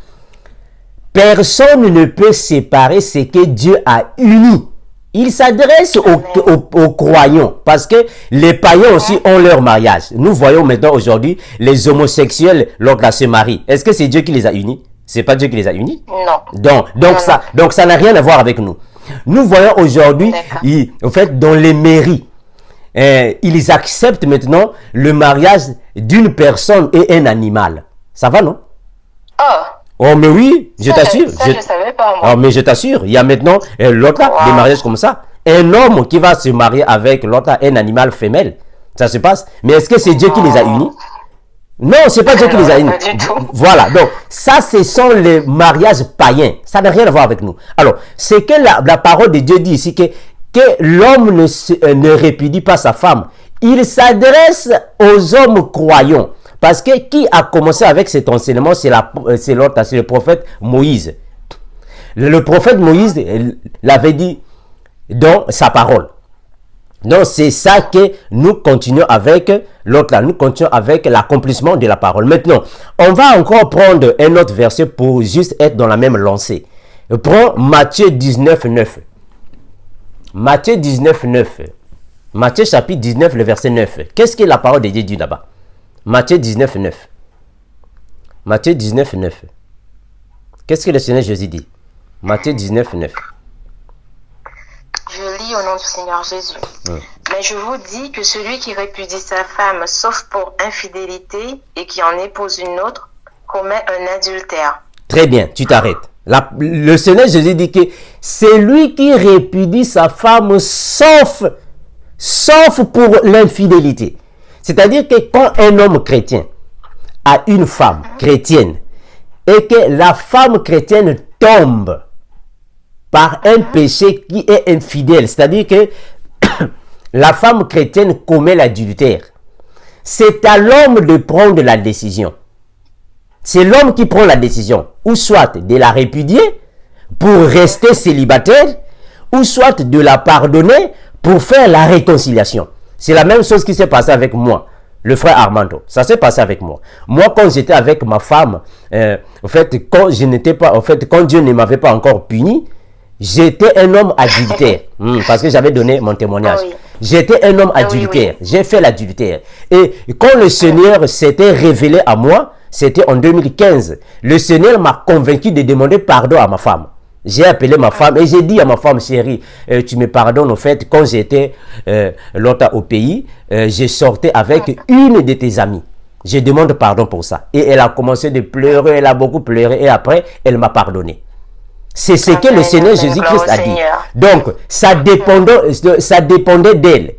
Personne ne peut séparer ce que Dieu a uni. Il s'adresse aux croyants parce que les païens aussi ont leur mariage. Nous voyons maintenant aujourd'hui les homosexuels lorsqu'ils se marient. Est-ce que c'est Dieu qui les a unis? C'est pas Dieu qui les a unis? Non. Donc ça n'a rien à voir avec nous. Nous voyons aujourd'hui, en fait, dans les mairies, ils acceptent maintenant le mariage d'une personne et un animal. Ça va, non? Oh, mais oui, je t'assure. Ça, je savais pas, moi. Oh, mais je t'assure, il y a maintenant l'autre des mariages comme ça. Un homme qui va se marier avec l'autre, un animal femelle. Ça se passe. Mais est-ce que c'est Dieu qui les a unis? Non, c'est pas Dieu qui les a unis. Voilà, donc ça, ce sont les mariages païens. Ça n'a rien à voir avec nous. Alors, c'est que la parole de Dieu dit ici que l'homme ne répudie pas sa femme. Il s'adresse aux hommes croyants. Parce que qui a commencé avec cet enseignement, c'est le prophète Moïse. Le prophète Moïse l'avait dit dans sa parole. Donc c'est ça que nous continuons avec l'autre là. Nous continuons avec l'accomplissement de la parole. Maintenant, on va encore prendre un autre verset pour juste être dans la même lancée. Prends Matthieu 19, 9. Matthieu 19, 9. Matthieu chapitre 19, le verset 9. Qu'est-ce que la parole de Dieu dit là-bas? Matthieu 19, 9. Matthieu 19, 9. Qu'est-ce que le Seigneur Jésus dit? Matthieu 19, 9. Je lis au nom du Seigneur Jésus. Mais je vous dis que celui qui répudie sa femme, sauf pour infidélité, et qui en épouse une autre, commet un adultère. Très bien, tu t'arrêtes. Le Seigneur Jésus dit que c'est lui qui répudie sa femme, sauf pour l'infidélité. C'est-à-dire que quand un homme chrétien a une femme chrétienne et que la femme chrétienne tombe par un péché qui est infidèle, c'est-à-dire que la femme chrétienne commet l'adultère, c'est à l'homme de prendre la décision. C'est l'homme qui prend la décision, ou soit de la répudier pour rester célibataire, ou soit de la pardonner pour faire la réconciliation. C'est la même chose qui s'est passé avec moi, le frère Armando. Ça s'est passé avec moi. Moi, quand j'étais avec ma femme, quand Dieu ne m'avait pas encore puni, j'étais un homme adultère. Parce que j'avais donné mon témoignage. Oui. J'étais un homme adultère. Oui. J'ai fait l'adultère. Et quand le Seigneur s'était révélé à moi, c'était en 2015. Le Seigneur m'a convaincu de demander pardon à ma femme. J'ai appelé ma femme et j'ai dit à ma femme, chérie, tu me pardonnes, au fait, quand j'étais l'autre au pays, je sortais avec une de tes amies. Je demande pardon pour ça. Et elle a commencé de pleurer, elle a beaucoup pleuré et après, elle m'a pardonné. C'est ce que le Seigneur Jésus-Christ a dit. Donc, ça dépendait d'elle.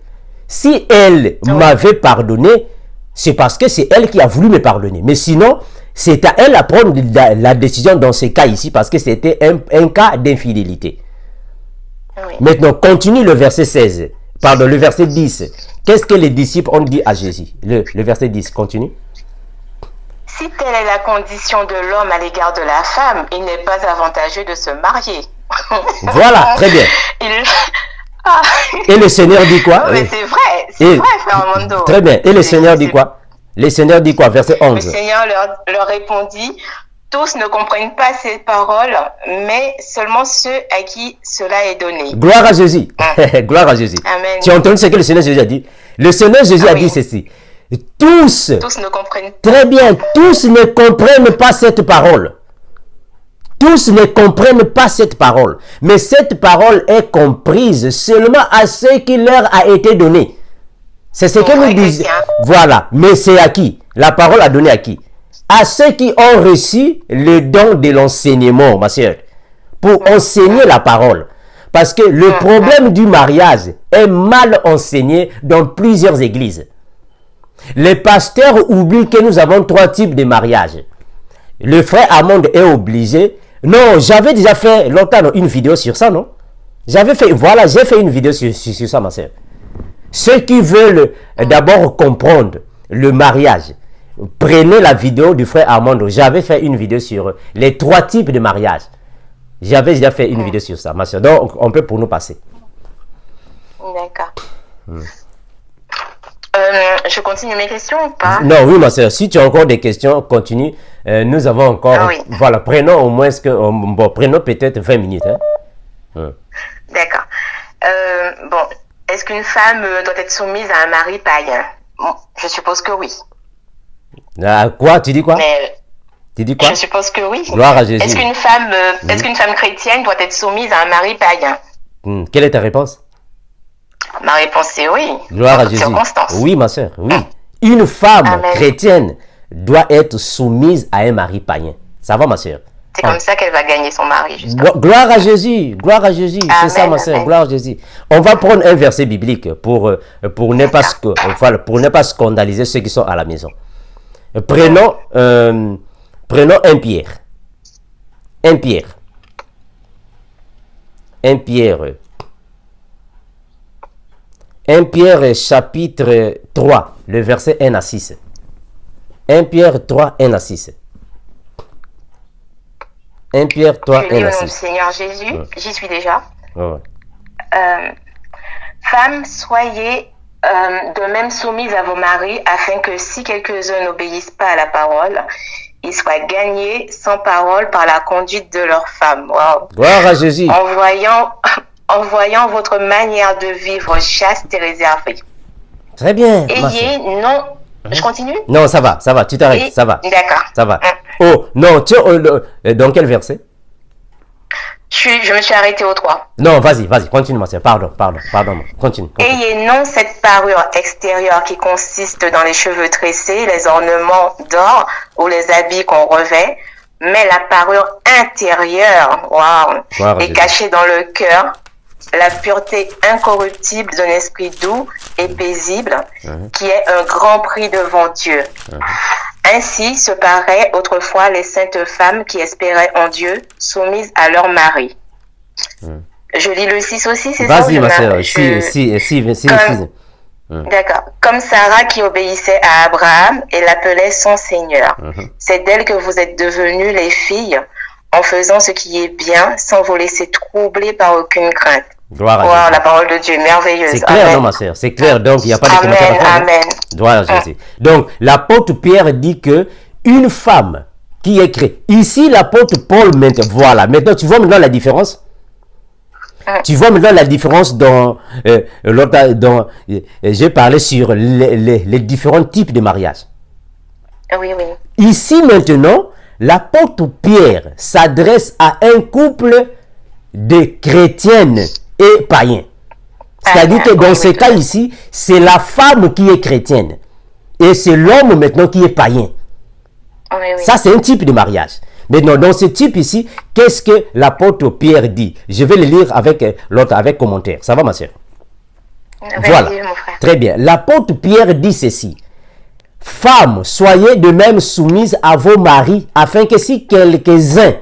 Si elle m'avait pardonné, c'est parce que c'est elle qui a voulu me pardonner. Mais sinon, c'est à elle à prendre la décision dans ce cas ici parce que c'était un cas d'infidélité. Oui. Maintenant, continue le verset 16. Pardon, le verset 10. Qu'est-ce que les disciples ont dit à Jésus? Le verset 10, continue. Si telle est la condition de l'homme à l'égard de la femme, il n'est pas avantageux de se marier. Voilà, très bien. Et le Seigneur dit quoi? Mais c'est vrai, frère Armando. Très bien. Et le Seigneur dit quoi? Le Seigneur dit quoi? Verset 11. Le Seigneur leur répondit, tous ne comprennent pas ces paroles, mais seulement ceux à qui cela est donné. Gloire à Jésus. Gloire à Jésus. Amen. Tu as entendu ce que le Seigneur Jésus a dit? Le Seigneur Jésus a dit ceci. Tous ne comprennent pas. Très bien. Tous ne comprennent pas cette parole. Tous ne comprennent pas cette parole. Mais cette parole est comprise seulement à ceux qui leur a été donné. C'est ce que nous disons. Voilà. Mais c'est à qui? La parole a donné à qui? À ceux qui ont reçu le don de l'enseignement, ma soeur. Pour enseigner la parole. Parce que le problème du mariage est mal enseigné dans plusieurs églises. Les pasteurs oublient que nous avons 3 types de mariage. Le frère Amand est obligé. Non, j'avais déjà fait longtemps une vidéo sur ça, non? J'ai fait une vidéo sur ça, ma soeur. Ceux qui veulent d'abord comprendre le mariage, prenez la vidéo du frère Armando. J'avais fait une vidéo sur les 3 types de mariage. J'avais déjà fait une vidéo sur ça, ma soeur. Donc, on peut pour nous passer. D'accord. Je continue mes questions ou pas? Non, oui, ma soeur. Si tu as encore des questions, continue. Nous avons encore... oui. Voilà, prenons au moins... prenons peut-être 20 minutes. Hein. D'accord. Bon, est-ce qu'une femme doit être soumise à un mari païen? Bon, je suppose que oui. Quoi? Tu dis quoi? Mais Tu dis quoi? je suppose que oui. Gloire à Jésus. Est-ce qu'une femme chrétienne doit être soumise à un mari païen? Quelle est ta réponse? Ma réponse est oui. Gloire en à toutes Jésus. circonstances. Oui, ma soeur, oui. Une femme Amen. chrétienne doit être soumise à un mari païen. Ça va, ma soeur? C'est comme ça qu'elle va gagner son mari, justement. Gloire à Jésus, gloire à Jésus, c'est ça, ma soeur, Amen. gloire à Jésus. On va prendre un verset biblique pour ne pas scandaliser ceux qui sont à la maison. Prenons 1 Pierre. 1 Pierre. 1 Pierre. 1 Pierre chapitre 3, le verset 1 à 6. 1 Pierre 3, 1 à 6. 1 Pierre 3, Je lis 1 au à nom du 6. Seigneur Jésus, j'y suis déjà. Ouais. Femmes, soyez de même soumises à vos maris, afin que si quelques-uns n'obéissent pas à la parole, ils soient gagnés sans parole par la conduite de leurs femmes. Wow. Gloire à Jésus. En voyant votre manière de vivre chaste et réservée. Très bien. ma Ayez soeur. non... Je continue? Non, ça va, tu t'arrêtes, Et- ça va. D'accord. Ça va. Oh, non, tu dans quel verset? Je me suis arrêtée au 3. Non, vas-y, continue, ma soeur. Pardon, continue. Ayez non cette parure extérieure qui consiste dans les cheveux tressés, les ornements d'or ou les habits qu'on revêt, mais la parure intérieure, Gloire à est Jésus. cachée dans le cœur, la pureté incorruptible d'un esprit doux et paisible, qui est un grand prix devant Dieu. Ainsi se paraient autrefois les saintes femmes qui espéraient en Dieu, soumises à leur mari. Je lis le 6 aussi, c'est ça? Vas-y, ma soeur. D'accord. Comme Sarah qui obéissait à Abraham et l'appelait son Seigneur. C'est d'elle que vous êtes devenues les filles, en faisant ce qui est bien, sans vous laisser troubler par aucune crainte. Gloire à Wow, Jésus. la parole de Dieu, merveilleuse. C'est clair, Amen. non, ma soeur? C'est clair, donc il n'y a pas de commentaire à Amen, faire. hein? amen. Gloire à Jésus. Donc, l'apôtre Pierre dit que une femme qui est chrétienne. Ici, l'apôtre Paul, voilà. Maintenant, tu vois maintenant la différence? Tu vois maintenant la différence dans j'ai parlé sur les différents types de mariage. Oui, oui. Ici maintenant, l'apôtre Pierre s'adresse à un couple de chrétiennes et païens. C'est-à-dire que dans ce cas ici, c'est la femme qui est chrétienne et c'est l'homme maintenant qui est païen. Oui, oui. Ça, c'est un type de mariage. Maintenant, dans ce type ici, qu'est-ce que l'apôtre Pierre dit? Je vais le lire avec l'autre, avec commentaire. Ça va, ma soeur? Voilà. Vas-y, mon frère. Très bien. L'apôtre Pierre dit ceci. Femmes, soyez de même soumises à vos maris, afin que si quelques-uns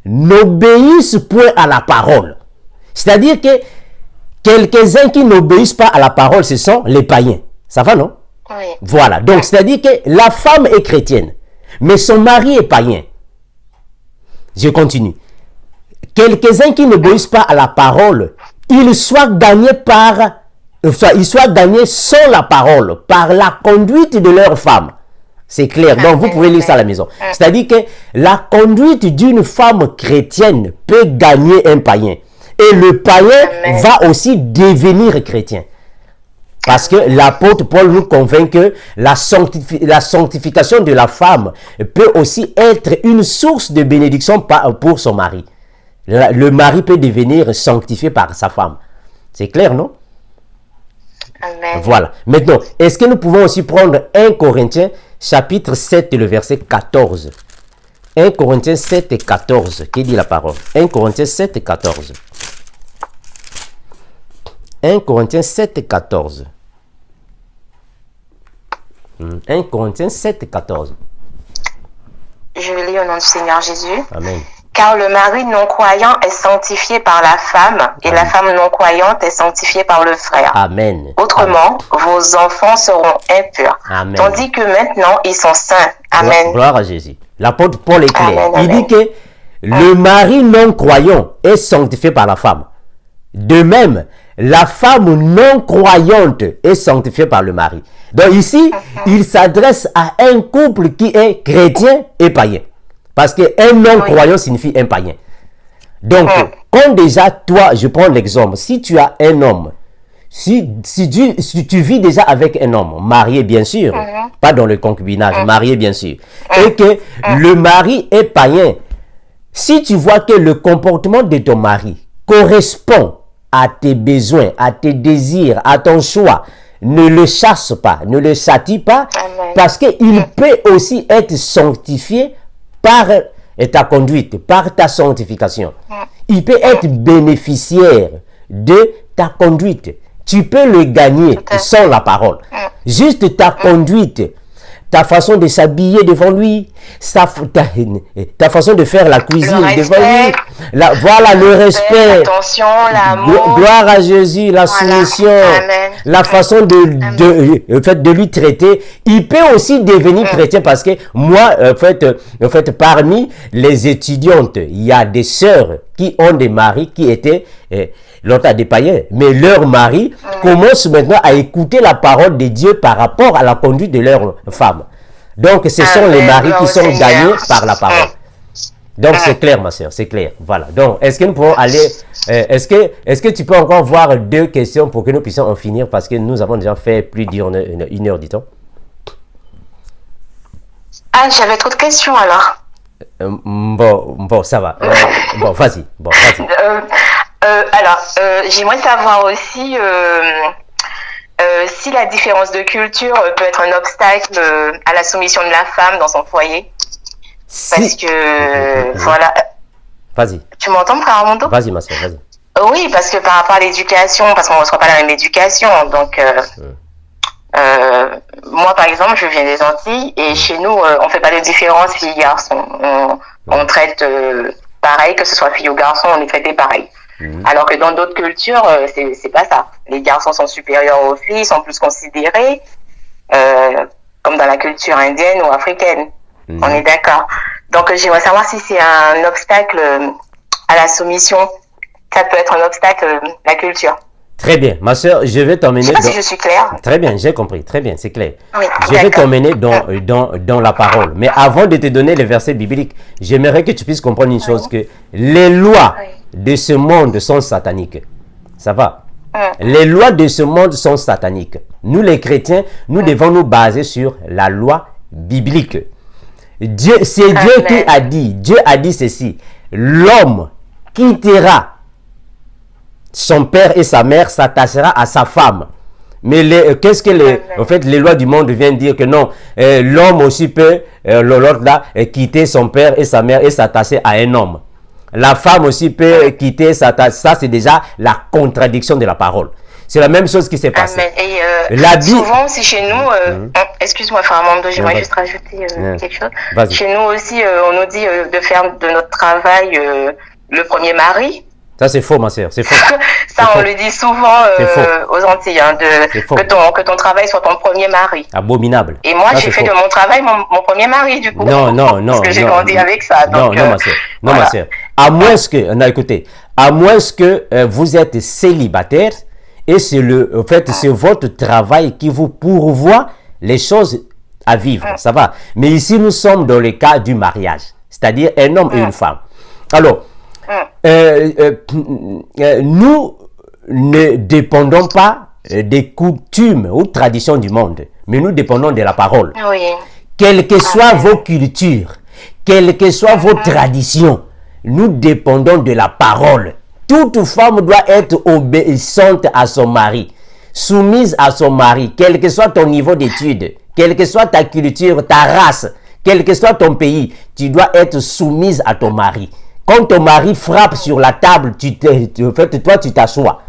n'obéissent point à la parole, c'est-à-dire que quelques-uns qui n'obéissent pas à la parole, ce sont les païens. Ça va, non? Oui. Voilà. Donc, c'est-à-dire que la femme est chrétienne, mais son mari est païen. Je continue. Quelques-uns qui n'obéissent pas à la parole, ils soient gagnés sans la parole, par la conduite de leur femme. C'est clair. Donc, vous pouvez lire ça à la maison. C'est-à-dire que la conduite d'une femme chrétienne peut gagner un païen. Et le païen va aussi devenir chrétien. Parce que l'apôtre Paul nous convainc que la sanctification de la femme peut aussi être une source de bénédiction pour son mari. Le mari peut devenir sanctifié par sa femme. C'est clair, non? Amen. Voilà. Maintenant, est-ce que nous pouvons aussi prendre 1 Corinthiens chapitre 7, le verset 14? 1 Corinthiens 7 et 14. Qui dit la parole? 1 Corinthiens 7 et 14. 1 Corinthiens 7 et 14. 1 Corinthiens 7 et 14. Je lis au nom du Seigneur Jésus. Amen. Car le mari non-croyant est sanctifié par la femme, et la femme non-croyante est sanctifiée par le frère. Amen. Autrement, vos enfants seront impurs. Amen. Tandis que maintenant, ils sont saints. Amen. Gloire à Jésus. L'apôtre Paul est clair. Amen, Il amen. dit que le mari non-croyant est sanctifié par la femme. De même, la femme non-croyante est sanctifiée par le mari. Donc ici, il s'adresse à un couple qui est chrétien et païen. Parce qu'un non-croyant signifie un païen. Donc, Quand déjà, toi, je prends l'exemple, si tu as un homme, si tu vis déjà avec un homme, marié bien sûr, pas dans le concubinage, marié bien sûr, et que le mari est païen, si tu vois que le comportement de ton mari correspond à tes besoins, à tes désirs, à ton choix, ne le chasse pas, ne le châtie pas, parce qu'il peut aussi être sanctifié par ta conduite, par ta sanctification. Il peut être bénéficiaire de ta conduite. Tu peux le gagner sans la parole. Juste ta conduite, ta façon de s'habiller devant lui, ta façon de faire la cuisine devant lui. Voilà le respect. L'attention, l'amour. Gloire à Jésus, la soumission, la façon de lui traiter. Il peut aussi devenir chrétien parce que moi, en fait, parmi les étudiantes, il y a des sœurs qui ont des maris qui étaient longtemps des païens, mais leur mari commence maintenant à écouter la parole de Dieu par rapport à la conduite de leur femme. Donc, ce sont les maris qui sont gagnés par la parole. Donc, c'est clair, ma soeur, c'est clair. Voilà. Donc, est-ce que nous pouvons aller... est-ce que tu peux encore voir 2 questions pour que nous puissions en finir parce que nous avons déjà fait plus d'une heure, dit-on. Ah, j'avais trop de questions alors. Bon, ça va. Bon, vas-y. Alors, j'aimerais savoir aussi si la différence de culture peut être un obstacle à la soumission de la femme dans son foyer. Parce que, voilà. Vas-y. Tu m'entends, frère Armando? Vas-y, ma soeur, vas-y. Oui, parce que par rapport à l'éducation, parce qu'on ne reçoit pas la même éducation, donc... moi, par exemple, je viens des Antilles et chez nous, on fait pas de différence filles-garçons. On traite pareil, que ce soit fille ou garçon, on est traité pareil. Alors que dans d'autres cultures, c'est pas ça. Les garçons sont supérieurs aux filles, sont plus considérés, comme dans la culture indienne ou africaine. On est d'accord. Donc, j'aimerais savoir si c'est un obstacle à la soumission. Ça peut être un obstacle, la culture. Très bien, ma soeur, je vais t'emmener... Je sais pas si je suis claire. Très bien, j'ai compris, très bien, c'est clair. Oui, je vais t'emmener dans la parole. Mais avant de te donner les versets bibliques, j'aimerais que tu puisses comprendre une chose, que les lois de ce monde sont sataniques. Ça va? Les lois de ce monde sont sataniques. Nous, les chrétiens, nous devons nous baser sur la loi biblique. C'est Dieu qui a dit, Dieu a dit ceci, l'homme quittera son père et sa mère, s'attachera à sa femme. Mais qu'est-ce que les lois du monde viennent dire que non, l'homme aussi peut, l'autre là, quitter son père et sa mère et s'attacher à un homme. La femme aussi peut quitter, s'attacher. Ça, c'est déjà la contradiction de la parole. C'est la même chose qui s'est passée. Et souvent aussi chez nous, excuse-moi frère Armando, j'aimerais juste rajouter quelque chose. Chez nous aussi, on nous dit de faire de notre travail le premier mari. Ça, c'est faux, ma soeur, c'est faux. Ça, on le dit souvent aux Antilles, hein, que ton travail soit ton premier mari. Abominable. Et moi, j'ai fait de mon travail mon premier mari, du coup. Non. Parce que j'ai grandi avec ça. Donc, non, ma soeur. Non, voilà. Ma soeur. À moins que, non, écoutez, à moins que vous êtes célibataire et c'est c'est votre travail qui vous pourvoit les choses à vivre. Ça va. Mais ici, nous sommes dans le cas du mariage, c'est-à-dire un homme et une femme. Alors, nous ne dépendons pas des coutumes ou traditions du monde, mais nous dépendons de la parole. Oui. Quelles que soient vos cultures, quelles que soient vos traditions, nous dépendons de la parole. Toute femme doit être obéissante à son mari, soumise à son mari, quel que soit ton niveau d'études, quelle que soit ta culture, ta race, quel que soit ton pays, tu dois être soumise à ton mari. Quand ton mari frappe sur la table, toi tu t'assois.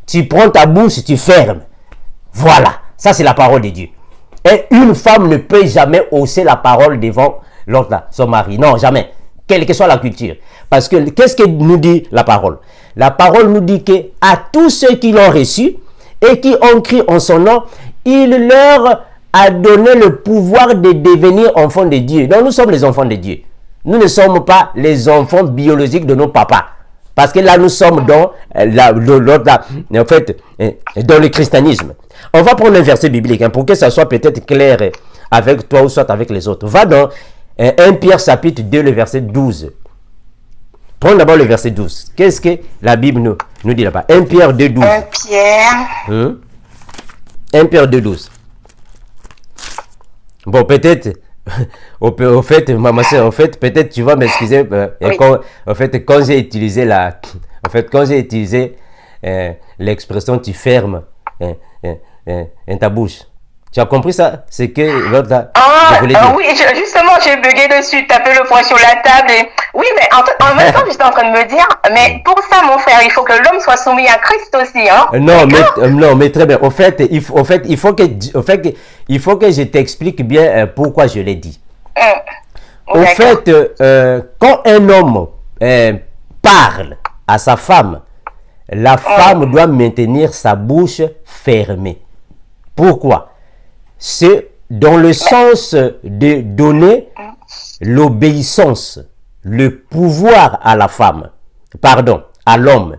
Tu prends ta bouche, tu fermes. Voilà, ça c'est la parole de Dieu. Et une femme ne peut jamais hausser la parole devant l'autre, son mari. Non, jamais. Quelle que soit la culture. Parce que qu'est-ce que nous dit la parole? La parole nous dit que à tous ceux qui l'ont reçu et qui ont crié en son nom, il leur a donné le pouvoir de devenir enfants de Dieu. Donc nous sommes les enfants de Dieu. Nous ne sommes pas les enfants biologiques de nos papas. Parce que là, nous sommes dans dans le christianisme. On va prendre un verset biblique pour que ça soit peut-être clair avec toi ou soit avec les autres. Va dans 1 Pierre chapitre 2, le verset 12. Prends d'abord le verset 12. Qu'est-ce que la Bible nous dit là-bas? 1 Pierre 2, 12. 1 Pierre. 1 Pierre 2, 12. Bon, peut-être, au fait, maman soeur, en fait, peut-être tu vas m'excuser. Oui. Quand j'ai utilisé l'expression tu fermes ta bouche. Tu as compris ça? C'est que l'autre là. Ah, oui, justement, j'ai bugué dessus, tapé le poing sur la table. Oui, mais en même temps, j'étais en train de me dire, mais pour ça, mon frère, il faut que l'homme soit soumis à Christ aussi, hein? Non, mais très bien. Au fait, il faut que je t'explique bien pourquoi je l'ai dit. Au fait, quand un homme parle à sa femme, la femme doit maintenir sa bouche fermée. Pourquoi? C'est dans le sens de donner l'obéissance, le pouvoir à la femme, à l'homme.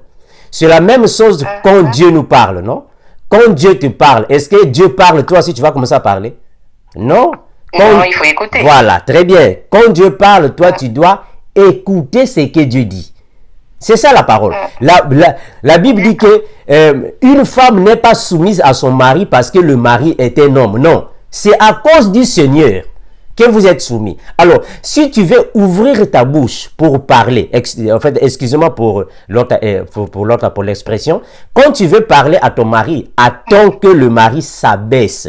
C'est la même chose quand Dieu nous parle, non? Quand Dieu te parle, est-ce que Dieu parle, toi aussi tu vas commencer à parler? Non? Non, il faut écouter. Voilà, très bien. Quand Dieu parle, toi tu dois écouter ce que Dieu dit. C'est ça la parole. La Bible dit que une femme n'est pas soumise à son mari parce que le mari est un homme. Non, c'est à cause du Seigneur que vous êtes soumis. Alors, si tu veux ouvrir ta bouche pour parler, en fait, excusez-moi pour l'expression, quand tu veux parler à ton mari, attends que le mari s'abaisse.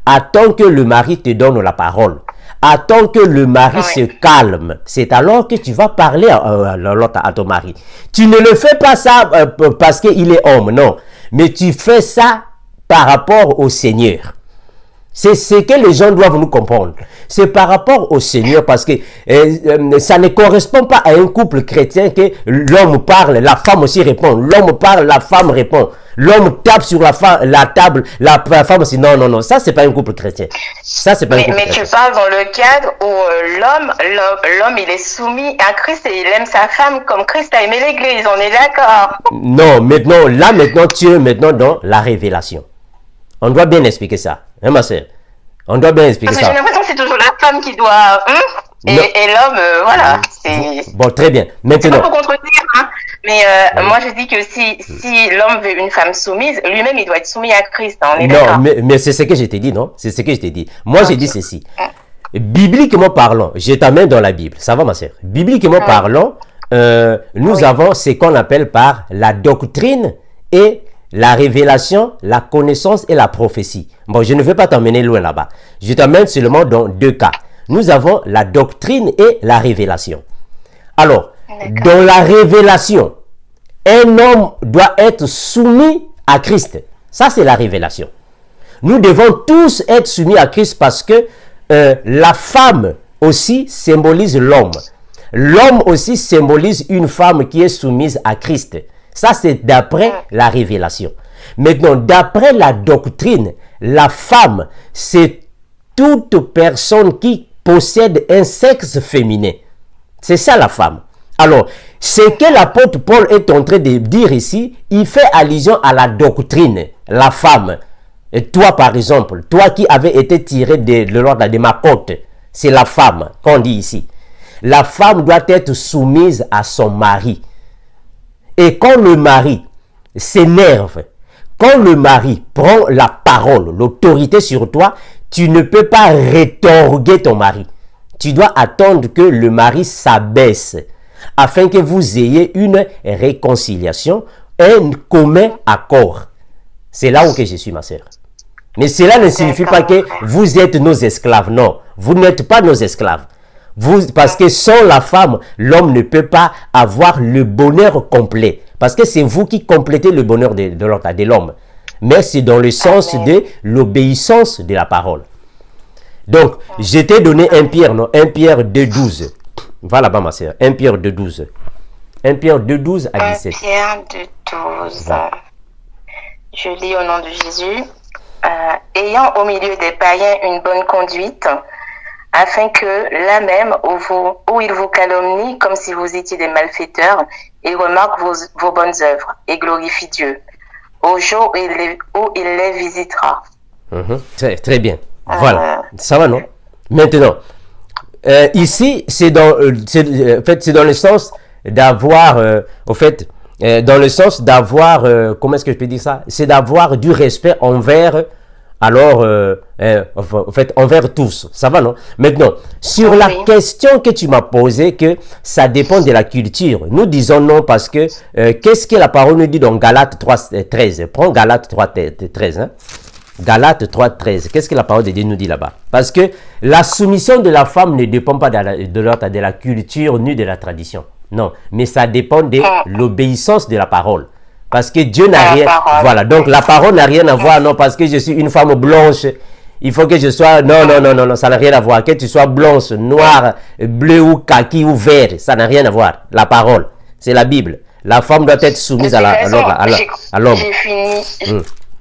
Attends que le mari te donne la parole. Attends que le mari se calme. C'est alors que tu vas parler à ton mari. Tu ne le fais pas ça parce qu'il est homme, non. Mais tu fais ça par rapport au Seigneur. C'est ce que les gens doivent nous comprendre. C'est par rapport au Seigneur parce que ça ne correspond pas à un couple chrétien que l'homme parle, la femme aussi répond. L'homme parle, la femme répond. L'homme tape sur la table, la femme aussi. Non. Ça, c'est pas un couple chrétien. Ça, c'est pas un couple chrétien. Mais tu parles dans le cadre où l'homme, il est soumis à Christ et il aime sa femme comme Christ a aimé l'Église. On est d'accord? Non, maintenant, tu es maintenant dans la révélation. On doit bien expliquer ça. Hein, ma sœur? On doit bien expliquer ça. Parce que j'ai l'impression que c'est toujours la femme qui doit... et l'homme, voilà. Bon, très bien. Maintenant... C'est pas pour contredire, hein. Mais moi, je dis que si l'homme veut une femme soumise, lui-même, il doit être soumis à Christ. Hein, on est d'accord. Mais c'est ce que je t'ai dit, non? C'est ce que je t'ai dit. Moi, j'ai dit ceci. Bibliquement parlant, je t'amène dans la Bible. Ça va, ma sœur? Bibliquement parlant, nous avons ce qu'on appelle par la doctrine et la révélation, la connaissance et la prophétie. Bon, je ne vais pas t'emmener loin là-bas. Je t'amène seulement dans deux cas. Nous avons la doctrine et la révélation. Alors, dans la révélation, un homme doit être soumis à Christ. Ça, c'est la révélation. Nous devons tous être soumis à Christ parce que la femme aussi symbolise l'homme. L'homme aussi symbolise une femme qui est soumise à Christ. Ça, c'est d'après la révélation. Maintenant, d'après la doctrine, la femme, c'est toute personne qui possède un sexe féminin. C'est ça la femme. Alors, ce que l'apôtre Paul est en train de dire ici, il fait allusion à la doctrine, la femme. Et toi, par exemple, toi qui avais été tiré de ma côte, c'est la femme qu'on dit ici. La femme doit être soumise à son mari. Et quand le mari s'énerve, quand le mari prend la parole, l'autorité sur toi, tu ne peux pas rétorquer ton mari. Tu dois attendre que le mari s'abaisse afin que vous ayez une réconciliation, un commun accord. C'est là où que je suis, ma sœur. Mais cela ne signifie pas que vous êtes nos esclaves. Non, vous n'êtes pas nos esclaves. Parce que sans la femme, l'homme ne peut pas avoir le bonheur complet. Parce que c'est vous qui complétez le bonheur de l'homme. Mais c'est dans le sens de l'obéissance de la parole. Donc, je t'ai donné 1 Pierre 2,12. Va là-bas, ma sœur. 1 Pierre 2,12. 1 Pierre 2,12 à 17. 1 Pierre 2,12. Voilà. Je lis au nom de Jésus. Ayant au milieu des païens une bonne conduite, afin que là même où ils vous calomnient comme si vous étiez des malfaiteurs, ils remarquent vos bonnes œuvres et glorifient Dieu au jour où il les visitera. Très bien. Voilà. Ça va, non? Maintenant, ici, c'est dans le sens d'avoir, au fait, dans le sens d'avoir, comment est-ce que je peux dire ça? C'est d'avoir du respect envers, alors, en fait, envers tous. Ça va, non? Maintenant, sur la question que tu m'as posée, que ça dépend de la culture, nous disons non parce que, qu'est-ce que la parole nous dit dans Galates 3:13? Prends Galates 3:13, hein? Galates 3:13. Qu'est-ce que la parole de Dieu nous dit là-bas? Parce que la soumission de la femme ne dépend pas de la culture ni de la tradition. Non, mais ça dépend de l'obéissance de la parole. Parce que Dieu n'a rien... Voilà, donc la parole n'a rien à voir, non, parce que je suis une femme blanche, il faut que je sois... Non, non, non, non, non, ça n'a rien à voir. Que tu sois blanche, noire, bleue ou kaki ou vert, ça n'a rien à voir. La parole, c'est la Bible. La femme doit être soumise à l'homme. J'ai fini...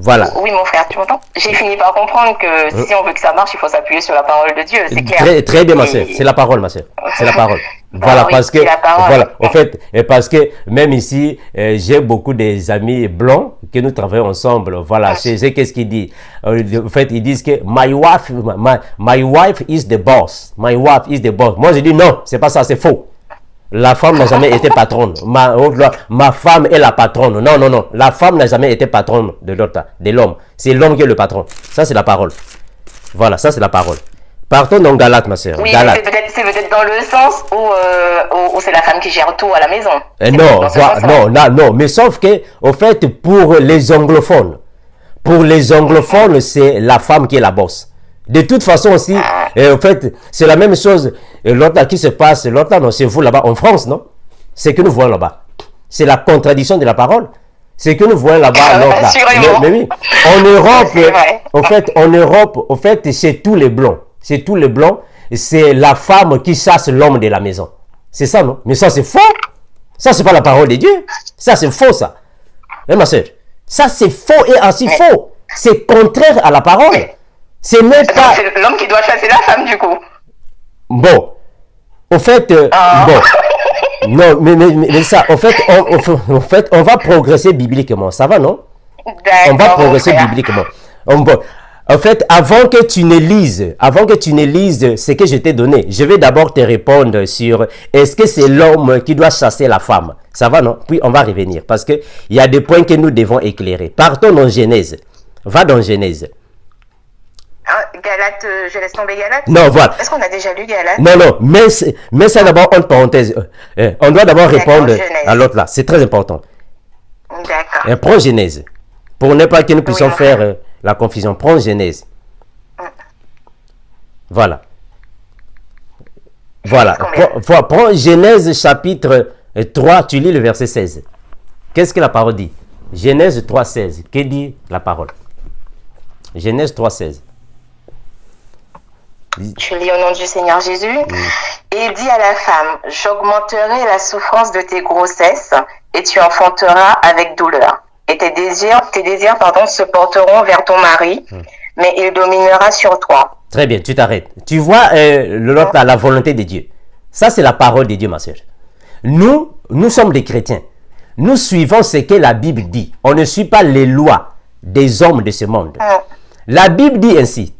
Voilà. Oui, mon frère, tu m'entends? J'ai fini par comprendre que si on veut que ça marche, il faut s'appuyer sur la parole de Dieu, c'est clair. Très, très bien, ma soeur. C'est la parole, ma soeur. C'est la parole. Voilà, oui, parce que, voilà, en fait, parce que même ici, j'ai beaucoup des amis blancs que nous travaillons ensemble. Voilà, c'est qu'est-ce qu'il dit. En fait, ils disent que my wife is the boss. My wife is the boss. Moi, je dis non, c'est pas ça, c'est faux. La femme n'a jamais été patronne. Ma femme est la patronne. Non, non, non. La femme n'a jamais été patronne de l'homme. C'est l'homme qui est le patron. Ça, c'est la parole. Voilà, ça, c'est la parole. Partons dans Galates, ma soeur. Oui, c'est peut-être dans le sens où c'est la femme qui gère tout à la maison. Non, mais sauf que, au fait, pour les anglophones, c'est la femme qui est la boss. De toute façon aussi, en fait, c'est la même chose. L'autre là qui se passe, l'autre là, non, c'est vous là-bas en France, non? C'est que nous voyons là-bas. C'est la contradiction de la parole. C'est que nous voyons là-bas, l'autre là. Mais oui, en Europe, en fait, c'est tous les blancs. C'est tous les blancs. C'est la femme qui chasse l'homme de la maison. C'est ça, non? Mais ça, c'est faux. Ça, c'est pas la parole de Dieu. Ça, c'est faux, ça. Hein, ma soeur? Ça, c'est faux et ainsi faux. C'est contraire à la parole. C'est même pas... C'est l'homme qui doit chasser la femme, du coup. Bon. Au fait, bon. Non, mais ça, en fait, on va progresser bibliquement. Ça va, non? On va progresser bibliquement. En fait, avant que tu ne lises ce que je t'ai donné, je vais d'abord te répondre sur est-ce que c'est l'homme qui doit chasser la femme? Ça va, non? Puis on va revenir parce que il y a des points que nous devons éclairer. Partons dans Genèse. Va dans Genèse. Galates, je laisse tomber Galates? Non, voilà. Est-ce qu'on a déjà lu Galates? Non, non, mais c'est d'abord une parenthèse. On doit d'abord répondre à l'autre là. C'est très important. D'accord. Prends Genèse. Pour ne pas que nous puissions faire la confusion. Prends Genèse. Voilà. Voilà. Prends Genèse chapitre 3, tu lis le verset 16. Qu'est-ce que la parole dit? Genèse 3, 16. Que dit la parole? Genèse 3, 16. Je lis au nom du Seigneur Jésus. Et dit à la femme, j'augmenterai la souffrance de tes grossesses et tu enfanteras avec douleur. Et tes désirs, se porteront vers ton mari, mais il dominera sur toi. Très bien, tu t'arrêtes. Tu vois la volonté de Dieu. Ça, c'est la parole de Dieu, ma soeur. Nous sommes des chrétiens. Nous suivons ce que la Bible dit. On ne suit pas les lois des hommes de ce monde. La Bible dit ainsi.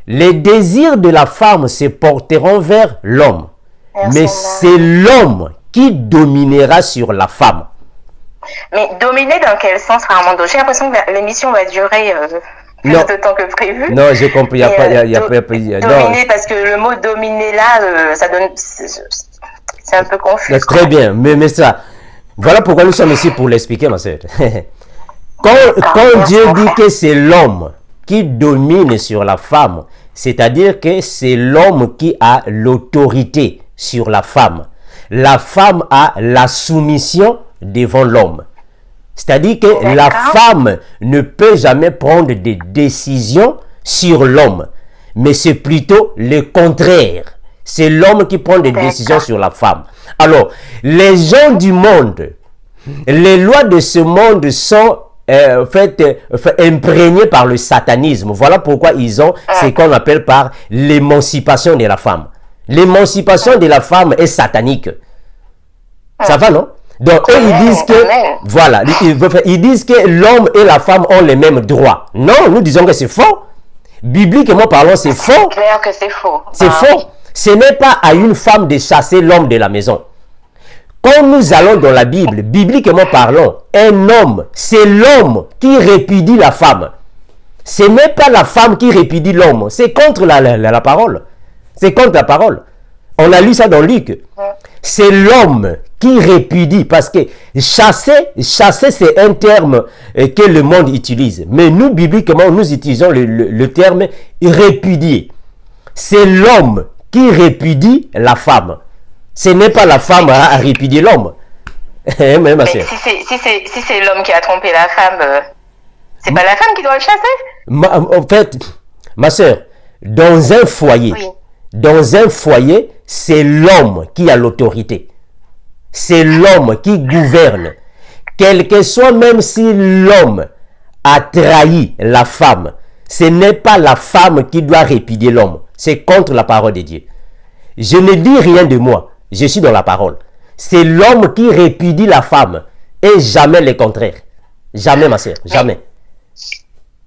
Les désirs de la femme se porteront vers l'homme. Mais c'est l'homme qui dominera sur la femme. Mais dominer dans quel sens, Armando? J'ai l'impression que l'émission va durer plus de temps que prévu. Non, j'ai compris. Dominer, parce que le mot dominer là, ça donne... C'est un peu confus. Très bien, mais ça... Voilà pourquoi nous sommes ici pour l'expliquer, ma soeur. Quand Dieu dit que c'est l'homme qui domine sur la femme, c'est-à-dire que c'est l'homme qui a l'autorité sur la femme. La femme a la soumission devant l'homme. C'est-à-dire que la femme ne peut jamais prendre des décisions sur l'homme, mais c'est plutôt le contraire. C'est l'homme qui prend des décisions sur la femme. Alors, les gens du monde, les lois de ce monde sont imprégnés par le satanisme. Voilà pourquoi ils ont ce qu'on appelle par l'émancipation de la femme. L'émancipation de la femme est satanique. Ça va, non? Donc, eux, ils disent que, voilà, ils disent que l'homme et la femme ont les mêmes droits. Non, nous disons que c'est faux. Bibliquement parlant, c'est faux. C'est clair que c'est faux. C'est faux. Ce n'est pas à une femme de chasser l'homme de la maison. quand nous allons dans la Bible, bibliquement parlant, un homme, c'est l'homme qui répudie la femme. Ce n'est pas la femme qui répudie l'homme. C'est contre la parole. C'est contre la parole. On a lu ça dans Luc. C'est l'homme qui répudie. Parce que chasser c'est un terme que le monde utilise. Mais nous, bibliquement, nous utilisons le terme répudier. C'est l'homme qui répudie la femme. Ce n'est pas la femme à répudier l'homme. Mais si c'est l'homme qui a trompé la femme, c'est pas la femme qui doit le chasser? En fait, ma soeur, dans un foyer, c'est l'homme qui a l'autorité. C'est l'homme qui gouverne. Quel que soit, même si l'homme a trahi la femme, ce n'est pas la femme qui doit répudier l'homme. C'est contre la parole de Dieu. Je ne dis rien de moi. Je suis dans la parole. C'est l'homme qui répudie la femme et jamais le contraire. Jamais, ma soeur, jamais.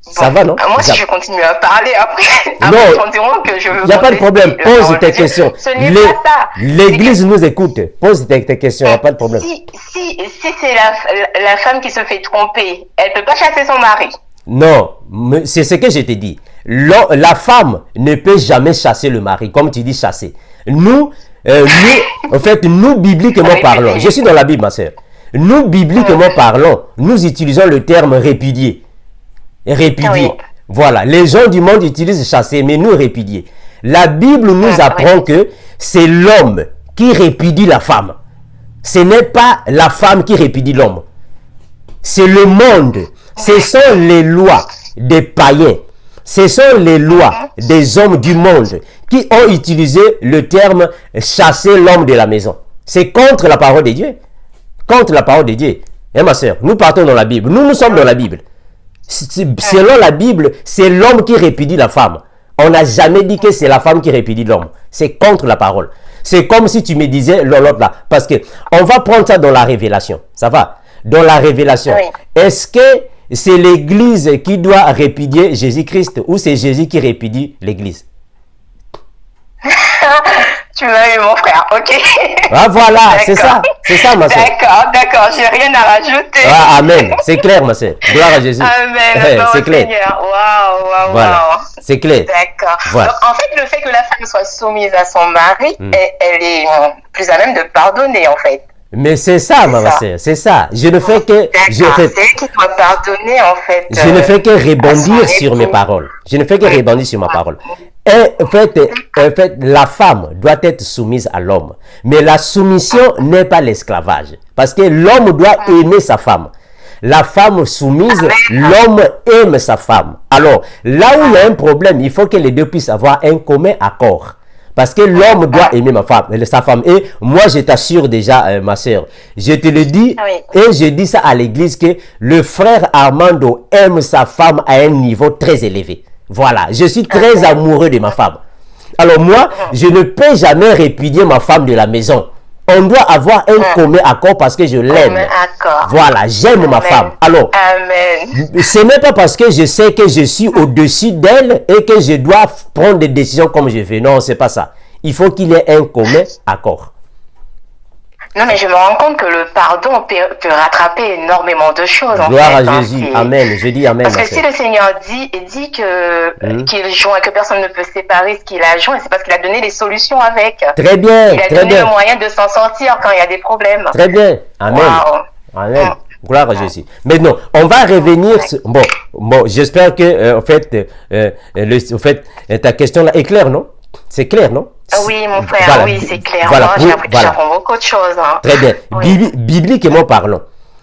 Ça va, non? Moi, si je continue à parler après que je veux... Il n'y a pas de problème. Pose tes questions. L'Église nous écoute. Pose tes questions. Il n'y a pas de problème. Si c'est la femme qui se fait tromper, elle ne peut pas chasser son mari. Non, c'est ce que je t'ai dit. La femme ne peut jamais chasser le mari, comme tu dis chasser. Nous, bibliquement parlons, je suis dans la Bible, ma soeur. Nous, bibliquement parlons, nous utilisons le terme répudier. Répudier. Oui. Voilà. Les gens du monde utilisent chasser, mais nous répudier. La Bible nous apprend que c'est l'homme qui répudie la femme. Ce n'est pas la femme qui répudie l'homme. C'est le monde. Ce sont les lois des païens. Ce sont les lois des hommes du monde qui ont utilisé le terme chasser l'homme de la maison. C'est contre la parole de Dieu. Contre la parole de Dieu. Eh ma soeur, nous partons dans la Bible. Nous sommes dans la Bible. Selon la Bible, c'est l'homme qui répudie la femme. On n'a jamais dit que c'est la femme qui répudie l'homme. C'est contre la parole. C'est comme si tu me disais l'autre là. Parce que on va prendre ça dans la révélation. Ça va? Dans la révélation. Oui. Est-ce que c'est l'Église qui doit répudier Jésus-Christ ou c'est Jésus qui répudie l'Église? Tu m'as eu, mon frère, ok. Ah voilà, c'est ça, ma soeur. D'accord, j'ai rien à rajouter. Ah, amen, c'est clair, ma soeur. Gloire à Jésus. Amen, c'est clair. Waouh. Voilà, c'est clair. D'accord. Voilà. Donc, en fait, le fait que la femme soit soumise à son mari, elle est plus à même de pardonner, en fait. Mais c'est ça, ma soeur, c'est ça. Je ne fais que... C'est elle qui doit pardonner, en fait. Je ne fais que rebondir sur mes paroles. Je ne fais que rebondir sur ma parole. Et, en fait, la femme doit être soumise à l'homme. Mais la soumission n'est pas l'esclavage. Parce que l'homme doit aimer sa femme. La femme soumise, l'homme aime sa femme. Alors, là où il y a un problème, il faut que les deux puissent avoir un commun accord. Parce que l'homme doit aimer sa femme. Et moi, je t'assure déjà, ma soeur, je te le dis, et je dis ça à l'église, que le frère Armando aime sa femme à un niveau très élevé. Voilà, je suis très amoureux de ma femme. Alors moi, je ne peux jamais répudier ma femme de la maison. On doit avoir un commun accord parce que je l'aime. Voilà, j'aime ma femme. Alors, ce n'est pas parce que je sais que je suis au-dessus d'elle et que je dois prendre des décisions comme je veux. Non, c'est pas ça. Il faut qu'il y ait un commun accord. Non, mais je me rends compte que le pardon peut rattraper énormément de choses. Gloire à Jésus. Amen. Je dis amen. Parce que si le Seigneur dit qu'il joint, que personne ne peut séparer ce qu'il a joint, c'est parce qu'il a donné les solutions avec. Très bien. Il a donné le moyen de s'en sortir quand il y a des problèmes. Très bien. Amen. Wow. Amen. Gloire à Jésus. Maintenant, on va revenir sur... Bon, j'espère que, en fait, ta question là est claire, non? C'est clair, non? Oui, mon frère, voilà. Oui, c'est clair. Voilà. Moi, j'apprends beaucoup de choses. Hein. Très bien. Oui. Bibliquement parlant,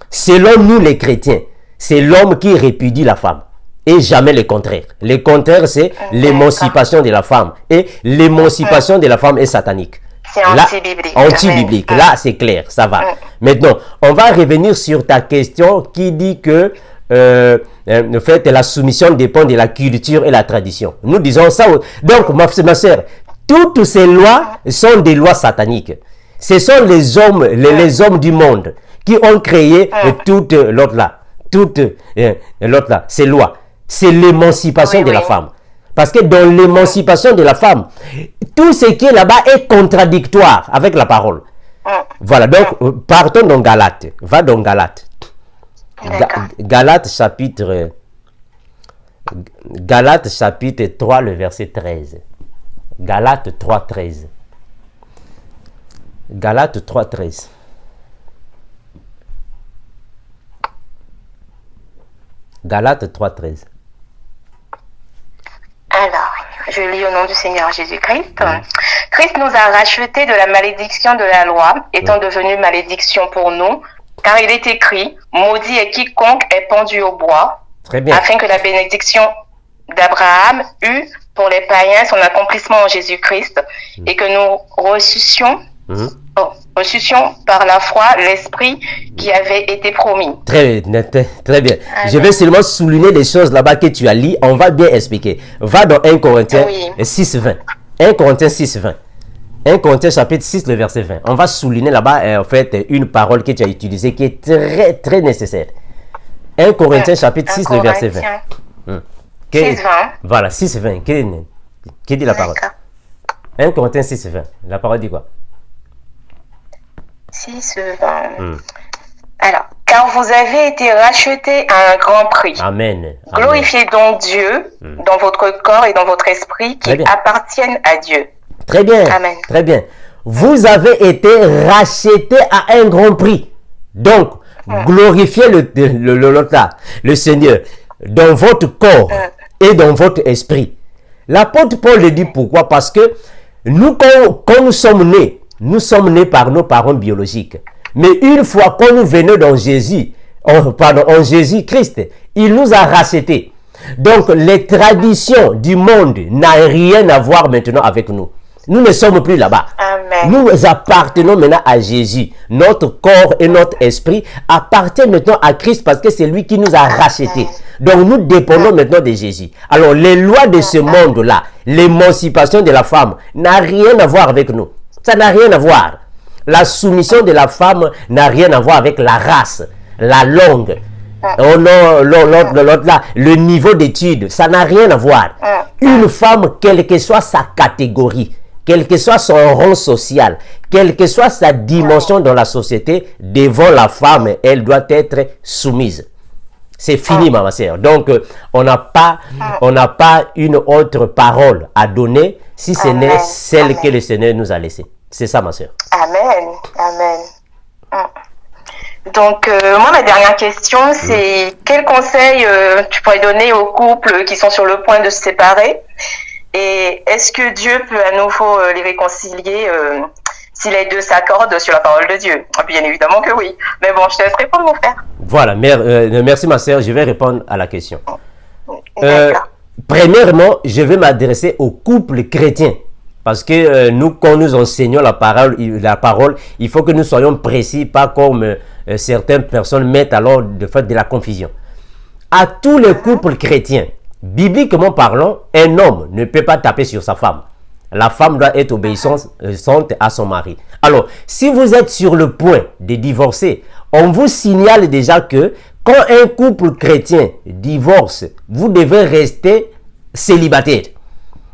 selon nous les chrétiens, c'est l'homme qui répudie la femme et jamais le contraire. Le contraire, c'est l'émancipation de la femme. Et l'émancipation de la femme est satanique. C'est anti-biblique. Anti-biblique. Là, c'est clair, ça va. Maintenant, on va revenir sur ta question qui dit que en fait, la soumission dépend de la culture et la tradition. Nous disons ça. Donc, ma soeur, toutes ces lois sont des lois sataniques. Ce sont les hommes, les hommes du monde qui ont créé toute l'autre là, ces lois. C'est l'émancipation de la femme. Parce que dans l'émancipation de la femme, tout ce qui est là-bas est contradictoire avec la parole. Voilà, donc partons dans Galates. Va dans Galates. Galates chapitre 3, le verset 13. Galates 3, 13. Galates 3, 13. Galates 3, 13. Alors, je lis au nom du Seigneur Jésus-Christ. Christ nous a rachetés de la malédiction de la loi, étant devenu malédiction pour nous, car il est écrit, maudit est quiconque est pendu au bois, Très bien. afin que la bénédiction d'Abraham eût pour les païens son accomplissement en Jésus-Christ, et que nous reçussions par la foi l'esprit qui avait été promis. Très bien. Je vais seulement souligner les choses là-bas que tu as lues. On va bien expliquer. Va dans 1 Corinthiens 6, 20. 1 Corinthiens 6, 20. 1 Corinthiens chapitre 6, le verset 20. On va souligner là-bas, en fait, une parole que tu as utilisée qui est très, très nécessaire. 1 Corinthiens chapitre 6, le verset 20. 6, 20. Voilà, 6, 20. Qui dit la parole? 1 Corinthiens 6, 20. La parole dit quoi? 6, 20. Alors, car vous avez été rachetés à un grand prix. Amen. Glorifiez donc Dieu dans votre corps et dans votre esprit qui appartiennent à Dieu. Très bien. Amen. Très bien. Vous avez été rachetés à un grand prix. Donc, glorifiez le Seigneur dans votre corps et dans votre esprit. L'apôtre Paul le dit pourquoi? Parce que nous, quand nous sommes nés par nos parents biologiques. Mais une fois que nous venons dans Jésus, en Jésus-Christ, il nous a rachetés. Donc, les traditions du monde n'ont rien à voir maintenant avec nous. Nous ne sommes plus là-bas. Nous appartenons maintenant à Jésus. Notre corps et notre esprit appartiennent maintenant à Christ parce que c'est lui qui nous a rachetés. Donc nous dépendons maintenant de Jésus. Alors les lois de ce monde-là, l'émancipation de la femme n'a rien à voir avec nous. Ça n'a rien à voir. La soumission de la femme n'a rien à voir avec la race, la langue. Oh non, l'autre là, le niveau d'études, ça n'a rien à voir. Une femme, quelle que soit sa catégorie, quel que soit son rang social, quelle que soit sa dimension dans la société, devant la femme, elle doit être soumise. C'est fini, ma sœur. Donc, on n'a pas une autre parole à donner si ce n'est celle que le Seigneur nous a laissée. C'est ça, ma sœur. Amen. Amen. Donc, moi, ma dernière question, c'est quel conseil tu pourrais donner aux couples qui sont sur le point de se séparer? Et est-ce que Dieu peut à nouveau les réconcilier si les deux s'accordent sur la parole de Dieu? Bien évidemment que oui. Mais bon, je te laisse répondre, mon frère. Voilà, merci ma sœur. Je vais répondre à la question. Premièrement, je vais m'adresser aux couples chrétiens. Parce que nous, quand nous enseignons la parole, il faut que nous soyons précis, pas comme certaines personnes mettent alors de fait de la confusion. À tous les couples chrétiens, bibliquement parlant, un homme ne peut pas taper sur sa femme. La femme doit être obéissante à son mari. Alors, si vous êtes sur le point de divorcer, on vous signale déjà que quand un couple chrétien divorce, vous devez rester célibataire.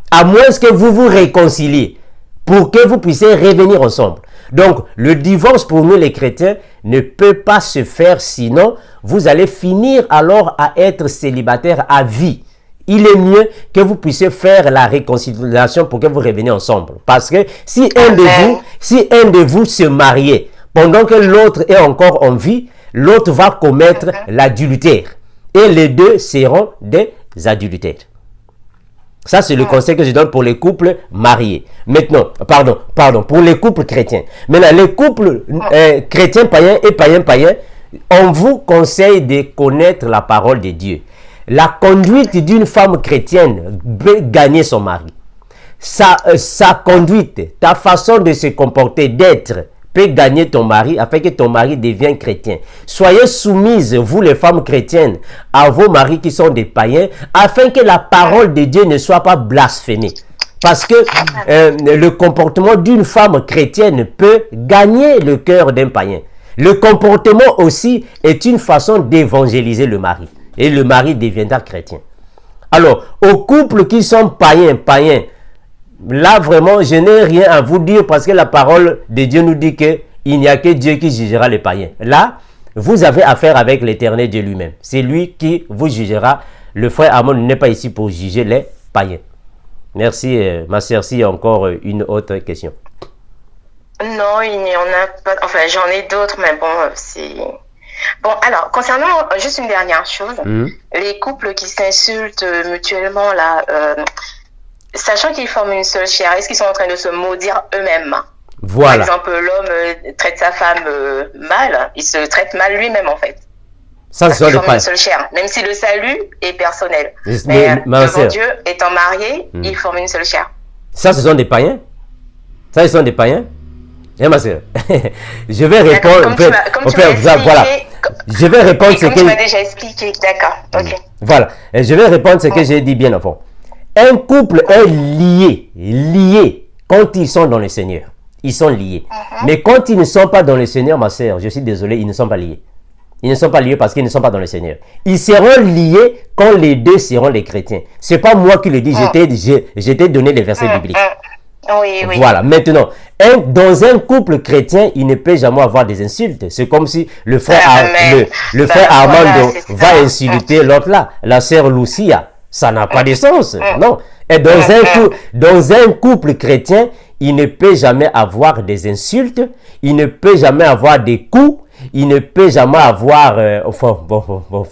À moins que vous vous réconciliez pour que vous puissiez revenir ensemble. Donc, le divorce pour nous les chrétiens ne peut pas se faire, sinon vous allez finir alors à être célibataire à vie. Il est mieux que vous puissiez faire la réconciliation pour que vous reveniez ensemble. Parce que si un de vous se mariait pendant que l'autre est encore en vie, l'autre va commettre l'adultère. Et les deux seront des adultères. Ça, c'est le conseil que je donne pour les couples mariés. Maintenant, pardon, pour les couples chrétiens. Maintenant, les couples chrétiens païens et païens, on vous conseille de connaître la parole de Dieu. La conduite d'une femme chrétienne peut gagner son mari. Sa conduite, ta façon de se comporter, d'être, peut gagner ton mari afin que ton mari devienne chrétien. Soyez soumises, vous les femmes chrétiennes, à vos maris qui sont des païens, afin que la parole de Dieu ne soit pas blasphémée. Parce que le comportement d'une femme chrétienne peut gagner le cœur d'un païen. Le comportement aussi est une façon d'évangéliser le mari. Et le mari deviendra chrétien. Alors, aux couples qui sont païens, là vraiment, je n'ai rien à vous dire parce que la parole de Dieu nous dit qu'il il n'y a que Dieu qui jugera les païens. Là, vous avez affaire avec l'Éternel Dieu lui-même. C'est lui qui vous jugera. Le frère Amon n'est pas ici pour juger les païens. Merci, ma sœur. S'il y a encore une autre question. Non, il n'y en a pas. Enfin, j'en ai d'autres, mais bon, c'est... Bon, alors, concernant juste une dernière chose, les couples qui s'insultent mutuellement, là, sachant qu'ils forment une seule chair, est-ce qu'ils sont en train de se maudire eux-mêmes? Voilà. Par exemple, l'homme traite sa femme mal, il se traite mal lui-même, en fait. Ça, ce sont des païens. Une seule chair, même si le salut est personnel. Mais devant Dieu, étant marié, ils forment une seule chair. Ça, ce sont des païens? Ça, ce sont des païens? Eh, ma soeur, je vais répondre. Voilà. Je vais répondre ce que tu m'as déjà expliqué. D'accord. Ok. Voilà. Et je vais répondre ce que j'ai dit bien avant. Un couple est lié quand ils sont dans le Seigneur. Ils sont liés. Mais quand ils ne sont pas dans le Seigneur, ma soeur, je suis désolé, ils ne sont pas liés. Ils ne sont pas liés parce qu'ils ne sont pas dans le Seigneur. Ils seront liés quand les deux seront les chrétiens. C'est pas moi qui le dis. Je t'ai donné les versets bibliques. Oui, oui. Voilà, maintenant, dans un couple chrétien, il ne peut jamais avoir des insultes. C'est comme si le frère, frère Armando va insulter l'autre là, la sœur Lucia. Ça n'a pas de sens, non. Et dans un couple chrétien, il ne peut jamais avoir des insultes, il ne peut jamais avoir des coups, il ne peut jamais avoir, vous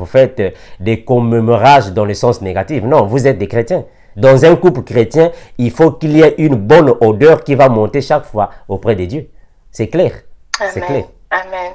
faites des commémorages dans le sens négatif. Non, vous êtes des chrétiens. Dans un couple chrétien, il faut qu'il y ait une bonne odeur qui va monter chaque fois auprès de Dieu. C'est clair. C'est clair. Amen.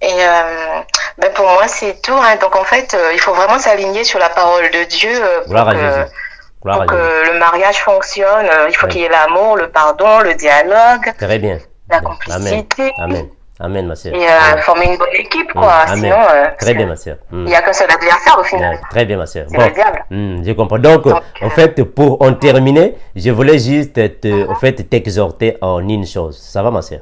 Et pour moi, c'est tout. Hein. Donc en fait, il faut vraiment s'aligner sur la parole de Dieu pour que le mariage fonctionne. Il faut qu'il y ait l'amour, le pardon, le dialogue. Très bien. La complicité. Amen. Amen, ma soeur. Et former une bonne équipe, quoi. Amen. Sinon, très bien, ma soeur. Il n'y a qu'un seul adversaire au final. Très bien, ma soeur. C'est le diable. Je comprends. Donc, en fait, pour en terminer, je voulais juste t'exhorter en une chose. Ça va, ma soeur?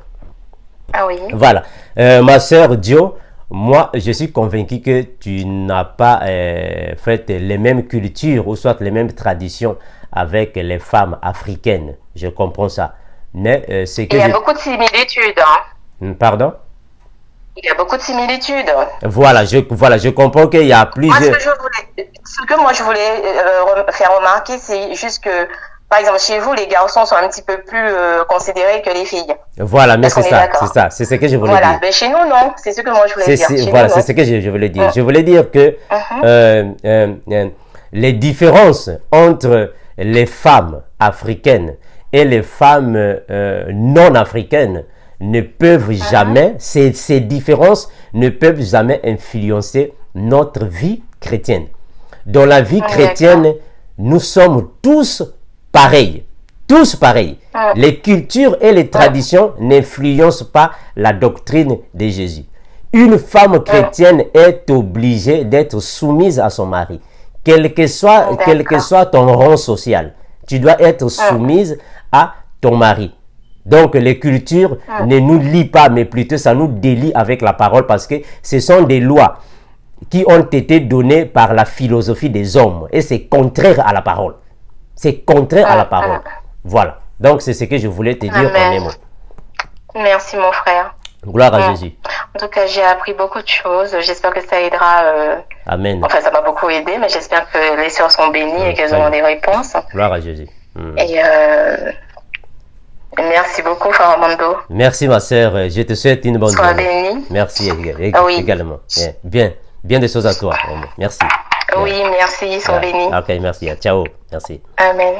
Ah oui. Voilà. Ma soeur Dio, moi, je suis convaincu que tu n'as pas fait les mêmes cultures ou soit les mêmes traditions avec les femmes africaines. Je comprends ça. Mais il y a beaucoup de similitudes. Hein. Pardon? Il y a beaucoup de similitudes. Voilà, je comprends qu'il y a plusieurs... Ce que moi je voulais faire remarquer, c'est juste que, par exemple, chez vous, les garçons sont un petit peu plus considérés que les filles. Voilà, mais c'est ça, c'est ce que je voulais dire. Voilà, mais chez nous, non, c'est ce que moi je voulais dire. Voilà, c'est ce que je voulais dire. Je voulais dire que les différences entre les femmes africaines et les femmes non africaines ne peuvent jamais, ces différences ne peuvent jamais influencer notre vie chrétienne. Dans la vie chrétienne, nous sommes tous pareils. Tous pareils. Les cultures et les traditions n'influencent pas la doctrine de Jésus. Une femme chrétienne est obligée d'être soumise à son mari. Quel que soit ton rang social, tu dois être soumise à ton mari. Donc les cultures ne nous lient pas, mais plutôt ça nous délie avec la parole parce que ce sont des lois qui ont été données par la philosophie des hommes et c'est contraire à la parole. C'est contraire à la parole. Voilà. Donc c'est ce que je voulais te dire en mes mots. Merci mon frère. Gloire à Jésus. En tout cas, j'ai appris beaucoup de choses. J'espère que ça aidera. Amen. Enfin, ça m'a beaucoup aidé, mais j'espère que les sœurs sont bénies et qu'elles auront des réponses. Gloire à Jésus. Et merci beaucoup, frère Armando. Merci, ma sœur. Je te souhaite une bonne journée. Sois béni. Merci également. Bien des choses à toi. Merci. Oui, merci. Ils sont bénis. Ok, merci. Ciao. Merci. Amen.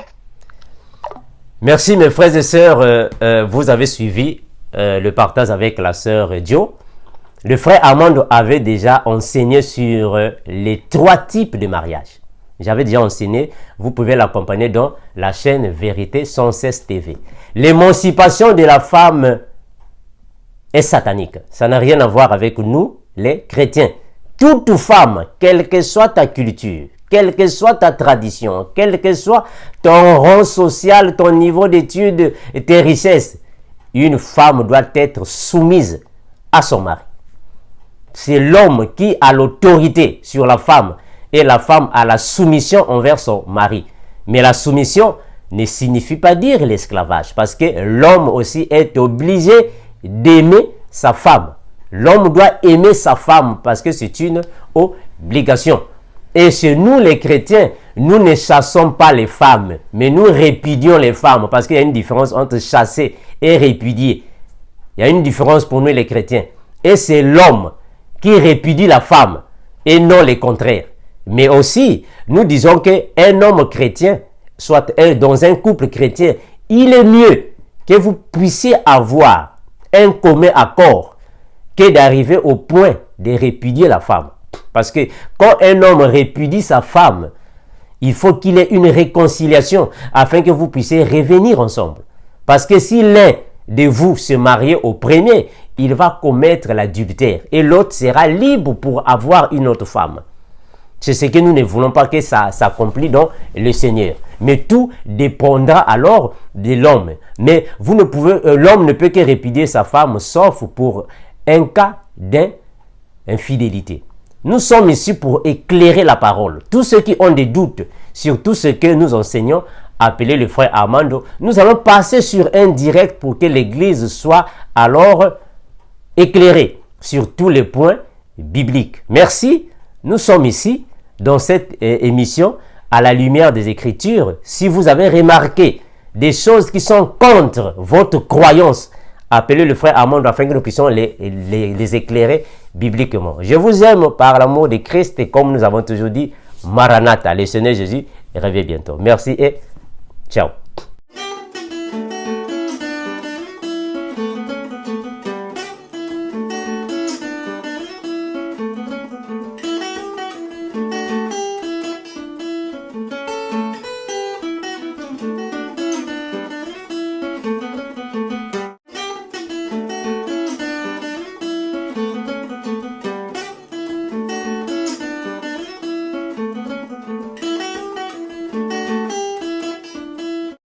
Merci, mes frères et sœurs. Vous avez suivi le partage avec la sœur Dio. Le frère Armando avait déjà enseigné sur les 3 types de mariage. J'avais déjà enseigné, vous pouvez l'accompagner dans la chaîne Vérité 116 TV. L'émancipation de la femme est satanique. Ça n'a rien à voir avec nous, les chrétiens. Toute femme, quelle que soit ta culture, quelle que soit ta tradition, quel que soit ton rang social, ton niveau d'études, tes richesses, une femme doit être soumise à son mari. C'est l'homme qui a l'autorité sur la femme et la femme a la soumission envers son mari. Mais la soumission ne signifie pas dire l'esclavage, parce que l'homme aussi est obligé d'aimer sa femme. L'homme doit aimer sa femme parce que c'est une obligation. Et chez nous les chrétiens, nous ne chassons pas les femmes, mais nous répudions les femmes, parce qu'il y a une différence entre chasser et répudier. Il y a une différence pour nous les chrétiens. Et c'est l'homme qui répudie la femme, et non le contraire. Mais aussi, nous disons qu'un homme chrétien, soit dans un couple chrétien, il est mieux que vous puissiez avoir un commun accord que d'arriver au point de répudier la femme. Parce que quand un homme répudie sa femme, il faut qu'il y ait une réconciliation afin que vous puissiez revenir ensemble. Parce que si l'un de vous se marie au premier, il va commettre l'adultère et l'autre sera libre pour avoir une autre femme. C'est ce que nous ne voulons pas que ça s'accomplisse dans le Seigneur. Mais tout dépendra alors de l'homme. Mais vous ne pouvez, l'homme ne peut que répudier sa femme sauf pour un cas d'infidélité. Nous sommes ici pour éclairer la parole. Tous ceux qui ont des doutes sur tout ce que nous enseignons, appelez le frère Armando, nous allons passer sur un direct pour que l'église soit alors éclairée sur tous les points bibliques. Merci. Nous sommes ici dans cette émission à la lumière des Écritures. Si vous avez remarqué des choses qui sont contre votre croyance, appelez le frère Armando afin que nous puissions les éclairer bibliquement. Je vous aime par l'amour de Christ et comme nous avons toujours dit, Maranatha, le Seigneur Jésus revient bientôt. Merci et ciao.